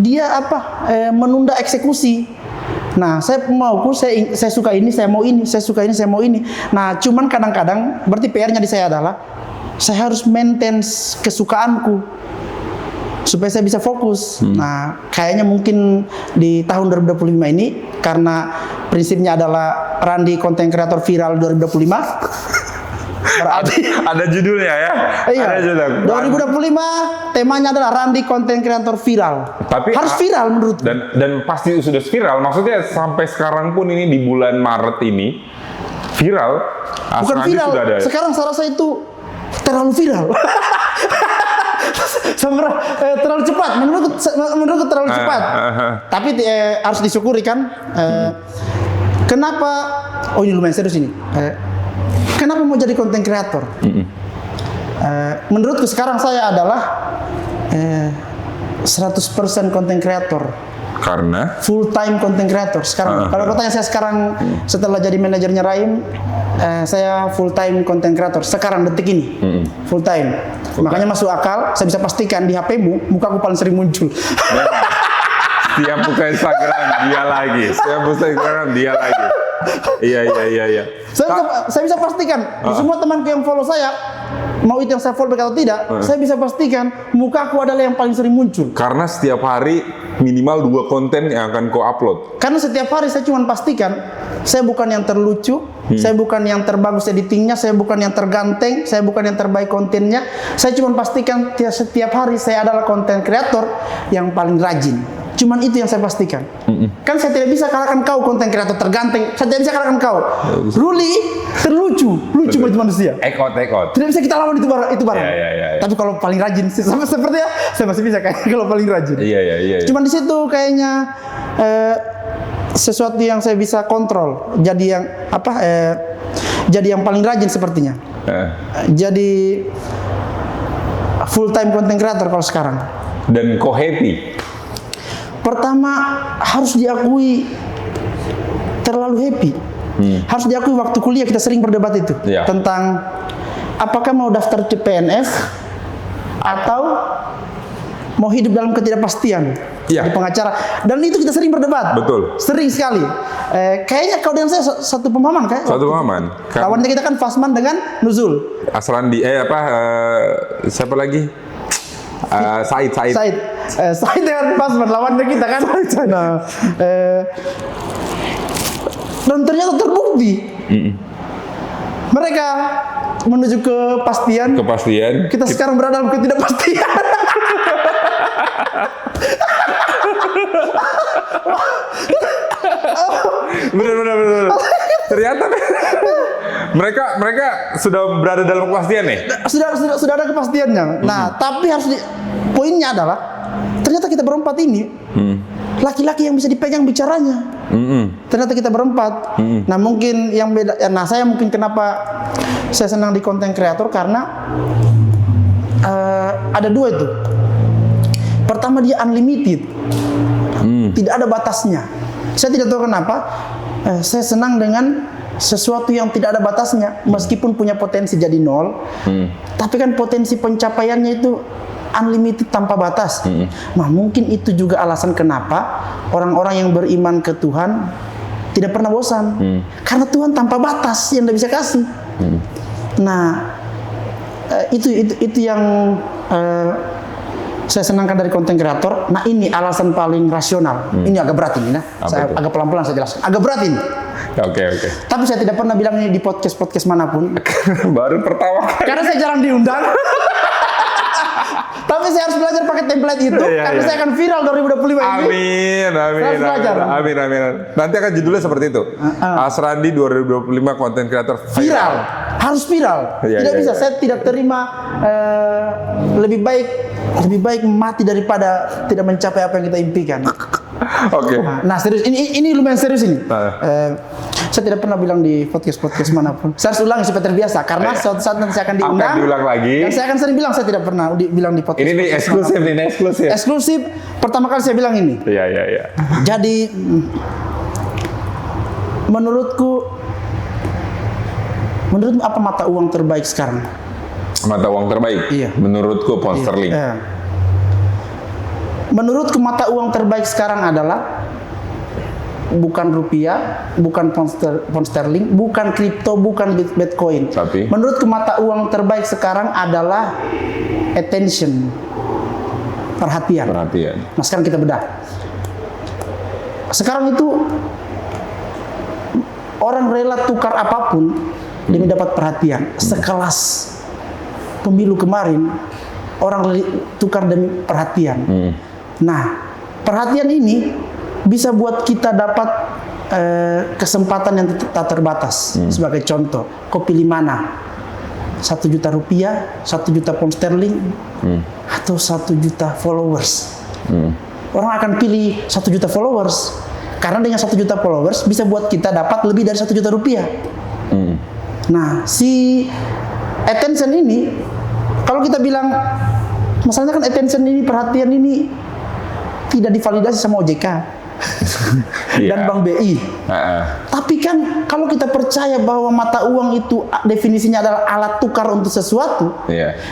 Speaker 2: dia menunda eksekusi. Nah, saya suka ini, saya mau ini, saya suka ini, saya mau ini. Nah, cuman kadang-kadang berarti PR-nya di saya adalah saya harus maintain kesukaanku supaya saya bisa fokus. Nah, kayaknya mungkin di tahun 2025 ini, karena prinsipnya adalah Randi konten kreator viral 2025. Berarti
Speaker 1: ada judulnya ya.
Speaker 2: Iya.
Speaker 1: Ada judul.
Speaker 2: 2025 temanya adalah Randi konten kreator viral.
Speaker 1: Tapi
Speaker 2: harus viral menurut.
Speaker 1: Dan pasti sudah viral. Maksudnya sampai sekarang pun ini di bulan Maret ini viral.
Speaker 2: Bukan viral. Sudah ada. Sekarang saya rasa itu terlalu viral. Terlalu cepat, menurutku terlalu cepat. Tapi harus disyukuri kan. Kenapa? Oh ini lumayan serius ini. Kenapa mau jadi content creator? Menurutku sekarang saya adalah 100% content creator.
Speaker 1: Karena
Speaker 2: Full time content creator sekarang. Kalau kau tanya saya sekarang setelah jadi manajernya Raim, saya full time content creator sekarang detik ini. Full time. Makanya masuk akal. Saya bisa pastikan di HP-mu mukaku paling sering muncul.
Speaker 1: setiap buka Instagram dia lagi, setiap buka Instagram dia lagi. Iya.
Speaker 2: Saya bisa pastikan di semua temanku yang follow saya, mau itu yang saya follow atau tidak, saya bisa pastikan mukaku adalah yang paling sering muncul.
Speaker 1: Karena setiap hari minimal 2 konten yang akan kau upload.
Speaker 2: Karena setiap hari saya cuma pastikan saya bukan yang terlucu, saya bukan yang terbagus editingnya, saya bukan yang terganteng, saya bukan yang terbaik kontennya. Saya cuma pastikan setiap hari saya adalah content creator yang paling rajin. Cuman itu yang saya pastikan. Kan saya tidak bisa kalahkan kau konten kreator terganteng. Saya tidak bisa kalahkan kau. Ruli terlucu, lucu manusia.
Speaker 1: Ekot.
Speaker 2: Tidak bisa kita lawan itu barang.
Speaker 1: Iya.
Speaker 2: Tapi kalau paling rajin, sepertinya saya masih bisa kayak kalau paling rajin.
Speaker 1: Iya.
Speaker 2: Cuman di situ kayaknya sesuatu yang saya bisa kontrol. Jadi yang jadi yang paling rajin sepertinya. Jadi full time content creator kalau sekarang.
Speaker 1: Dan kau happy?
Speaker 2: Pertama harus diakui terlalu happy. Harus diakui waktu kuliah kita sering berdebat itu tentang apakah mau daftar CPNS atau mau hidup dalam ketidakpastian di pengacara. Dan itu kita sering berdebat.
Speaker 1: Betul.
Speaker 2: Sering sekali. Kayaknya kau dengan saya satu pemahaman kan?
Speaker 1: Satu pemahaman.
Speaker 2: Lawannya kita kan Fasman dengan Nuzul.
Speaker 1: Asrandi siapa lagi? Said dengan Fasman lawannya kita kan.
Speaker 2: Nah, dan ternyata terbukti. Mereka menuju kepastian. Kita sekarang berada dalam ketidakpastian.
Speaker 1: Benar. Ternyata mereka sudah berada dalam kepastian nih.
Speaker 2: Sudah ada kepastiannya. Nah, tapi poinnya adalah ternyata kita berempat ini laki-laki yang bisa dipegang bicaranya. Ternyata kita berempat. Nah, mungkin yang beda. Nah, saya mungkin kenapa saya senang di content creator karena ada 2 itu. Pertama dia unlimited, tidak ada batasnya. Saya tidak tahu kenapa. Saya senang dengan sesuatu yang tidak ada batasnya, meskipun punya potensi jadi 0, tapi kan potensi pencapaiannya itu unlimited tanpa batas. Nah, mungkin itu juga alasan kenapa orang-orang yang beriman ke Tuhan tidak pernah bosan, karena Tuhan tanpa batas yang tidak bisa kasih. Nah, itu yang saya senangkan dari konten kreator. Nah, ini alasan paling rasional. Ini agak berat ini, saya agak pelan-pelan saya jelaskan. Agak berat ini.
Speaker 1: Oke.
Speaker 2: Tapi saya tidak pernah bilang ini di podcast manapun.
Speaker 1: Baru pertama.
Speaker 2: Karena saya jarang diundang. Tapi saya harus belajar pakai template itu karena saya akan viral 2025 ini.
Speaker 1: Amin. Nanti akan judulnya seperti itu. Asrandi 2025 konten kreator
Speaker 2: viral. Harus viral. Tidak bisa. Saya tidak terima lebih baik mati daripada tidak mencapai apa yang kita impikan.
Speaker 1: Oke.
Speaker 2: Nah, serius ini lumayan serius ini. Saya tidak pernah bilang di podcast manapun. Saya harus ulangi supaya terbiasa karena suatu saat nanti saya akan diundang.
Speaker 1: Akan diulang lagi.
Speaker 2: Dan saya akan sering bilang saya tidak pernah bilang di podcast.
Speaker 1: Ini eksklusif,
Speaker 2: Eksklusif. Pertama kali saya bilang ini.
Speaker 1: Iya.
Speaker 2: Jadi menurutku apa mata uang terbaik sekarang?
Speaker 1: Mata uang terbaik?
Speaker 2: Iya.
Speaker 1: Menurutku pound sterling.
Speaker 2: Iya. Menurutku mata uang terbaik sekarang adalah bukan rupiah, bukan pound sterling, bukan kripto, bukan bitcoin.
Speaker 1: Tapi
Speaker 2: menurutku mata uang terbaik sekarang adalah attention, perhatian. Nah, sekarang kita bedah. Sekarang itu orang rela tukar apapun demi dapat perhatian. Sekelas pemilu kemarin, orang tukar demi perhatian. Nah, perhatian ini bisa buat kita dapat kesempatan yang tak terbatas. Sebagai contoh, kau pilih mana? 1 juta rupiah, 1 juta pound sterling, atau 1 juta followers? Orang akan pilih 1 juta followers Karena dengan 1 juta followers bisa buat kita dapat lebih dari 1 juta rupiah. Nah, si attention ini, kalau kita bilang, masalahnya kan attention ini, perhatian ini tidak divalidasi sama OJK dan Bank BI. Tapi kan kalau kita percaya bahwa mata uang itu definisinya adalah alat tukar untuk sesuatu,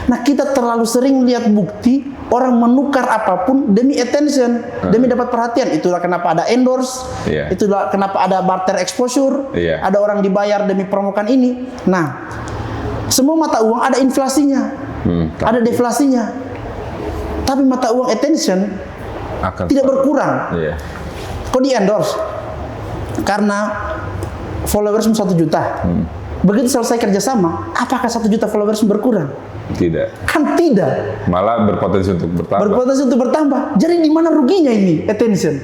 Speaker 2: nah kita terlalu sering lihat bukti orang menukar apapun demi attention, demi dapat perhatian. Itulah kenapa ada endorse, itulah kenapa ada barter exposure, ada orang dibayar demi promokan ini. Nah, semua mata uang ada inflasinya, ada deflasinya. Tapi mata uang attention tidak berkurang. Kok di endorse? Karena followers 1 juta. Begitu selesai kerjasama, apakah 1 juta followers berkurang?
Speaker 1: Tidak.
Speaker 2: Kan tidak.
Speaker 1: Malah berpotensi untuk bertambah.
Speaker 2: Berpotensi untuk bertambah. Jadi di mana ruginya ini attention?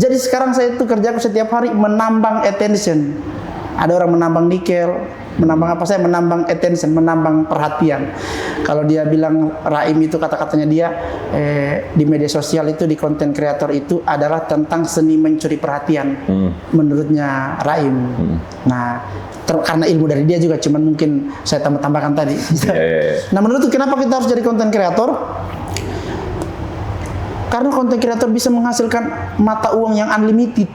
Speaker 2: Jadi sekarang saya itu kerjaku setiap hari menambang attention. Ada orang menambang nikel, menambang apa, saya menambang attention, menambang perhatian. Kalau dia bilang Raim itu kata-katanya dia di media sosial itu, di konten kreator itu adalah tentang seni mencuri perhatian. Menurutnya Raim. Nah, karena ilmu dari dia juga, cuman mungkin saya tambahkan tadi. Nah, menurutku kenapa kita harus jadi konten kreator? Karena konten kreator bisa menghasilkan mata uang yang unlimited.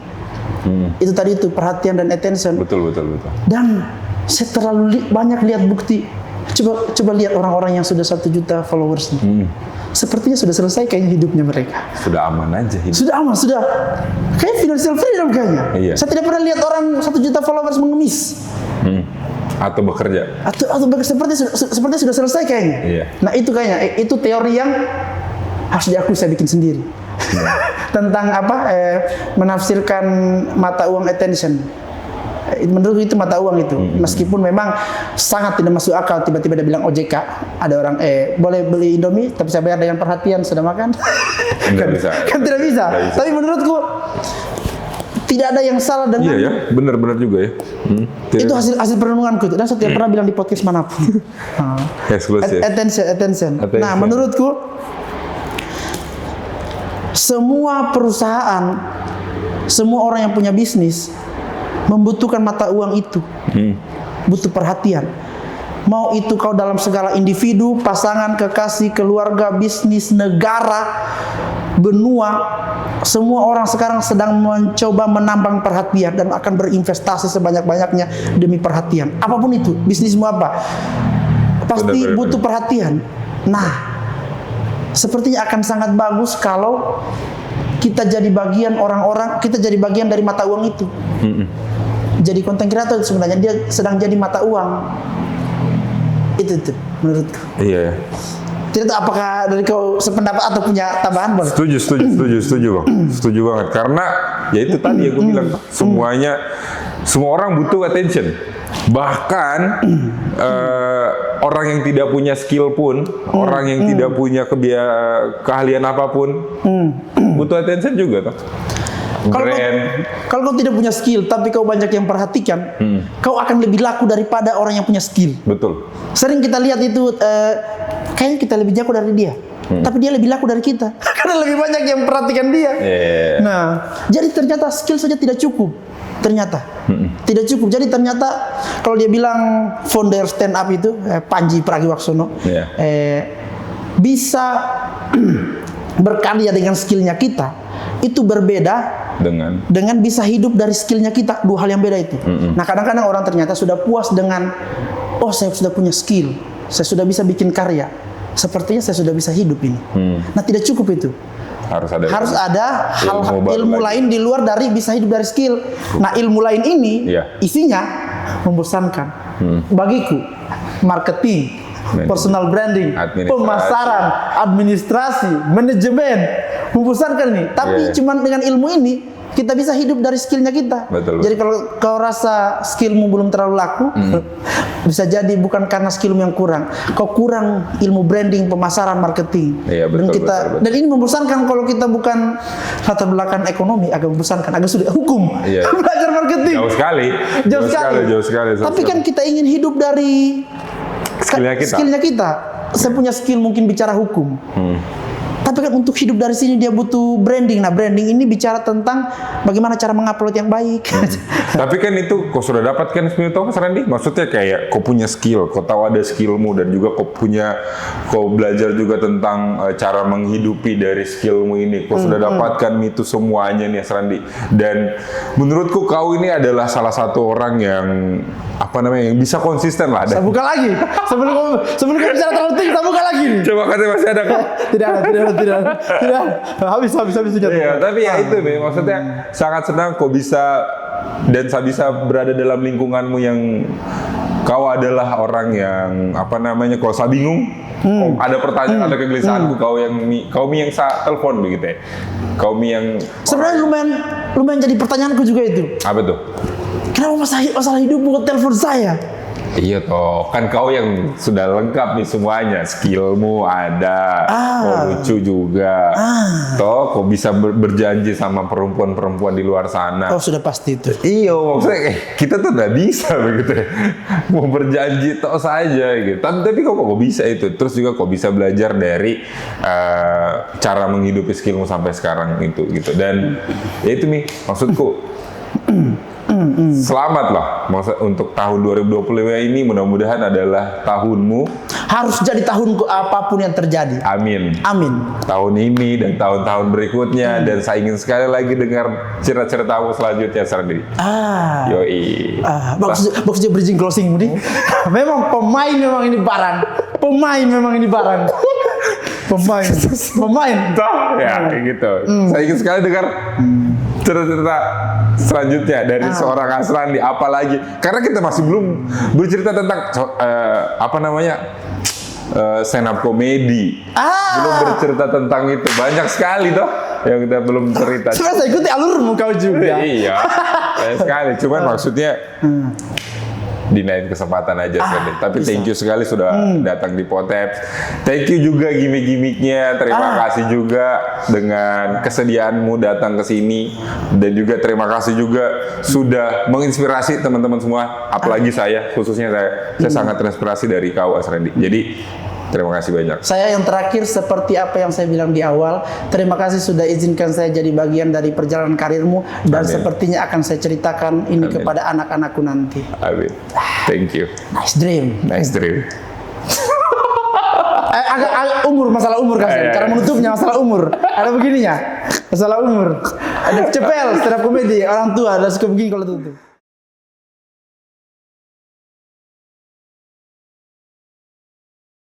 Speaker 2: Itu tadi itu perhatian dan attention.
Speaker 1: Betul.
Speaker 2: Dan saya terlalu banyak lihat bukti. Coba lihat orang-orang yang sudah 1 juta followers. Sepertinya sudah selesai kayaknya hidupnya mereka.
Speaker 1: Sudah aman aja hidup.
Speaker 2: Sudah aman, sudah. Kayak financial freedom kayaknya. Saya tidak pernah lihat orang 1 juta followers mengemis.
Speaker 1: Atau bekerja.
Speaker 2: Atau seperti sudah selesai kayaknya. Nah, itu kayaknya itu teori yang harus diakui saya bikin sendiri. Tentang apa? Menafsirkan mata uang attention. Menurut itu mata uang itu, meskipun memang sangat tidak masuk akal tiba-tiba dia bilang OJK, ada orang boleh beli Indomie tapi saya bayar dengan perhatian, sudah makan? Kan tidak bisa. Tapi menurutku tidak ada yang salah dengan.
Speaker 1: Iya, benar-benar juga ya.
Speaker 2: Itu hasil perenunganku itu, dan saya tidak pernah bilang di podcast manapun. Attention. Nah, menurutku semua perusahaan, semua orang yang punya bisnis membutuhkan mata uang itu. Butuh perhatian. Mau itu kau dalam segala individu, pasangan, kekasih, keluarga, bisnis, negara, benua, semua orang sekarang sedang mencoba menambang perhatian dan akan berinvestasi sebanyak-banyaknya demi perhatian. Apapun itu, bisnismu apa, pasti butuh perhatian. Nah, sepertinya akan sangat bagus kalau kita jadi bagian orang-orang, kita jadi bagian dari mata uang itu. Jadi konten kreator sebenarnya dia sedang jadi mata uang. Itu menurutku. Iya. Tidak tahu apakah dari kau sependapat atau punya tambahan, Bang?
Speaker 1: Setuju Bang. Setuju banget. Karena ya itu tadi yang gue bilang, semua orang butuh attention. Bahkan orang yang tidak punya skill pun, orang yang tidak punya keahlian apapun, butuh attention juga toh.
Speaker 2: Kalau kau tidak punya skill tapi kau banyak yang perhatikan, kau akan lebih laku daripada orang yang punya skill.
Speaker 1: Betul.
Speaker 2: Sering kita lihat itu kayaknya kita lebih jago dari dia, tapi dia lebih laku dari kita karena lebih banyak yang perhatikan dia. Nah, jadi ternyata skill saja tidak cukup. Tidak cukup. Jadi ternyata kalau dia bilang founder stand up itu Panji Pragiwaksono bisa berkarya dengan skillnya kita, itu berbeda dengan bisa hidup dari skillnya kita. Dua hal yang beda itu. Nah, kadang-kadang orang ternyata sudah puas dengan, oh saya sudah punya skill, saya sudah bisa bikin karya, sepertinya saya sudah bisa hidup ini. Nah, tidak cukup itu. Harus ada ilmu lain di luar dari bisa hidup dari skill. Nah, ilmu lain ini isinya membosankan. Bagiku, marketing, personal branding, pemasaran, administrasi, manajemen, membosankan nih. Tapi cuman dengan ilmu ini kita bisa hidup dari skillnya kita. Jadi kalau kau rasa skillmu belum terlalu laku, bisa jadi bukan karena skillmu yang kurang. Kau kurang ilmu branding, pemasaran, marketing. Dan ini membosankan kalau kita bukan latar belakang ekonomi, agak membosankan, agak sulit. Hukum, belajar marketing. Jauh sekali. Tapi kan kita ingin hidup skillnya kita. Saya punya skill mungkin bicara hukum. Tapi tapi kan untuk hidup dari sini dia butuh branding. Nah, branding ini bicara tentang bagaimana cara mengupload yang baik.
Speaker 1: Tapi kan itu kau sudah dapat kan sebenarnya Mas Randi? Maksudnya kayak kau punya skill, kau tahu ada skillmu dan juga kau belajar juga tentang cara menghidupi dari skillmu ini. Kau sudah dapatkan itu semuanya nih Mas Randi. Dan menurutku kau ini adalah salah satu orang yang yang bisa konsisten lah.
Speaker 2: Saya buka lagi. Sebelum kau bicara terlalu tinggi, saya buka lagi nih.
Speaker 1: Coba katanya masih ada kok.
Speaker 2: Tidak. Habis sudah.
Speaker 1: Iya, tapi ya itu nih, maksudnya sangat senang kau bisa dan saya bisa berada dalam lingkunganmu yang kau adalah orang yang kalau saya bingung, ada pertanyaan, ada kegelisahanku, kau yang saya telepon begitu ya. Kau yang
Speaker 2: sebenarnya lumayan jadi pertanyaanku juga itu.
Speaker 1: Apa tuh?
Speaker 2: Kenapa masalah hidupmu kau telepon saya?
Speaker 1: Iya toh, kan kau yang sudah lengkap nih semuanya, skillmu ada, kau lucu juga, toh kau bisa berjanji sama perempuan-perempuan di luar sana.
Speaker 2: Oh sudah pasti itu.
Speaker 1: Iya, maksudnya kita tuh nggak bisa begitu ya, mau berjanji toh saja gitu. Tapi kok bisa itu, terus juga kok bisa belajar dari cara menghidupi skillmu sampai sekarang itu gitu. Dan ya itu nih maksudku. Selamat lah untuk tahun 2025 ini, mudah-mudahan adalah tahunmu.
Speaker 2: Harus jadi tahunku apapun yang terjadi.
Speaker 1: Amin. Tahun ini dan tahun-tahun berikutnya, dan saya ingin sekali lagi dengar cerita-ceritamu selanjutnya, Sardi. Yoi.
Speaker 2: Bagus dia bridging closing nih. Memang pemain ini barang. Pemain.
Speaker 1: Ya kayak gitu. Saya ingin sekali dengar cerita-cerita selanjutnya dari seorang Asrandi, apalagi karena kita masih belum bercerita tentang stand up komedi. Belum bercerita tentang itu, banyak sekali toh yang kita belum cerita.
Speaker 2: Saya ikuti alurmu kau juga.
Speaker 1: Iya, banyak sekali. Cuman maksudnya di lain kesempatan aja sekali. Tapi thank you sekali sudah datang di Podtaps. Thank you juga gimmick-gimmicknya. Terima kasih juga dengan kesediaanmu datang ke sini, dan juga terima kasih juga sudah menginspirasi teman-teman semua. Apalagi saya, khususnya saya sangat terinspirasi dari kau Asrandi. Jadi terima kasih banyak.
Speaker 2: Saya yang terakhir, seperti apa yang saya bilang di awal, terima kasih sudah izinkan saya jadi bagian dari perjalanan karirmu, dan sepertinya akan saya ceritakan ini kepada anak-anakku nanti.
Speaker 1: Amin. Thank you.
Speaker 2: Nice dream.
Speaker 1: Agak
Speaker 2: masalah umur kan, cara menutupnya masalah umur. Ada begininya, masalah umur. Ada cepel, stand up komedi, orang tua, ada suka begini kalau tutup.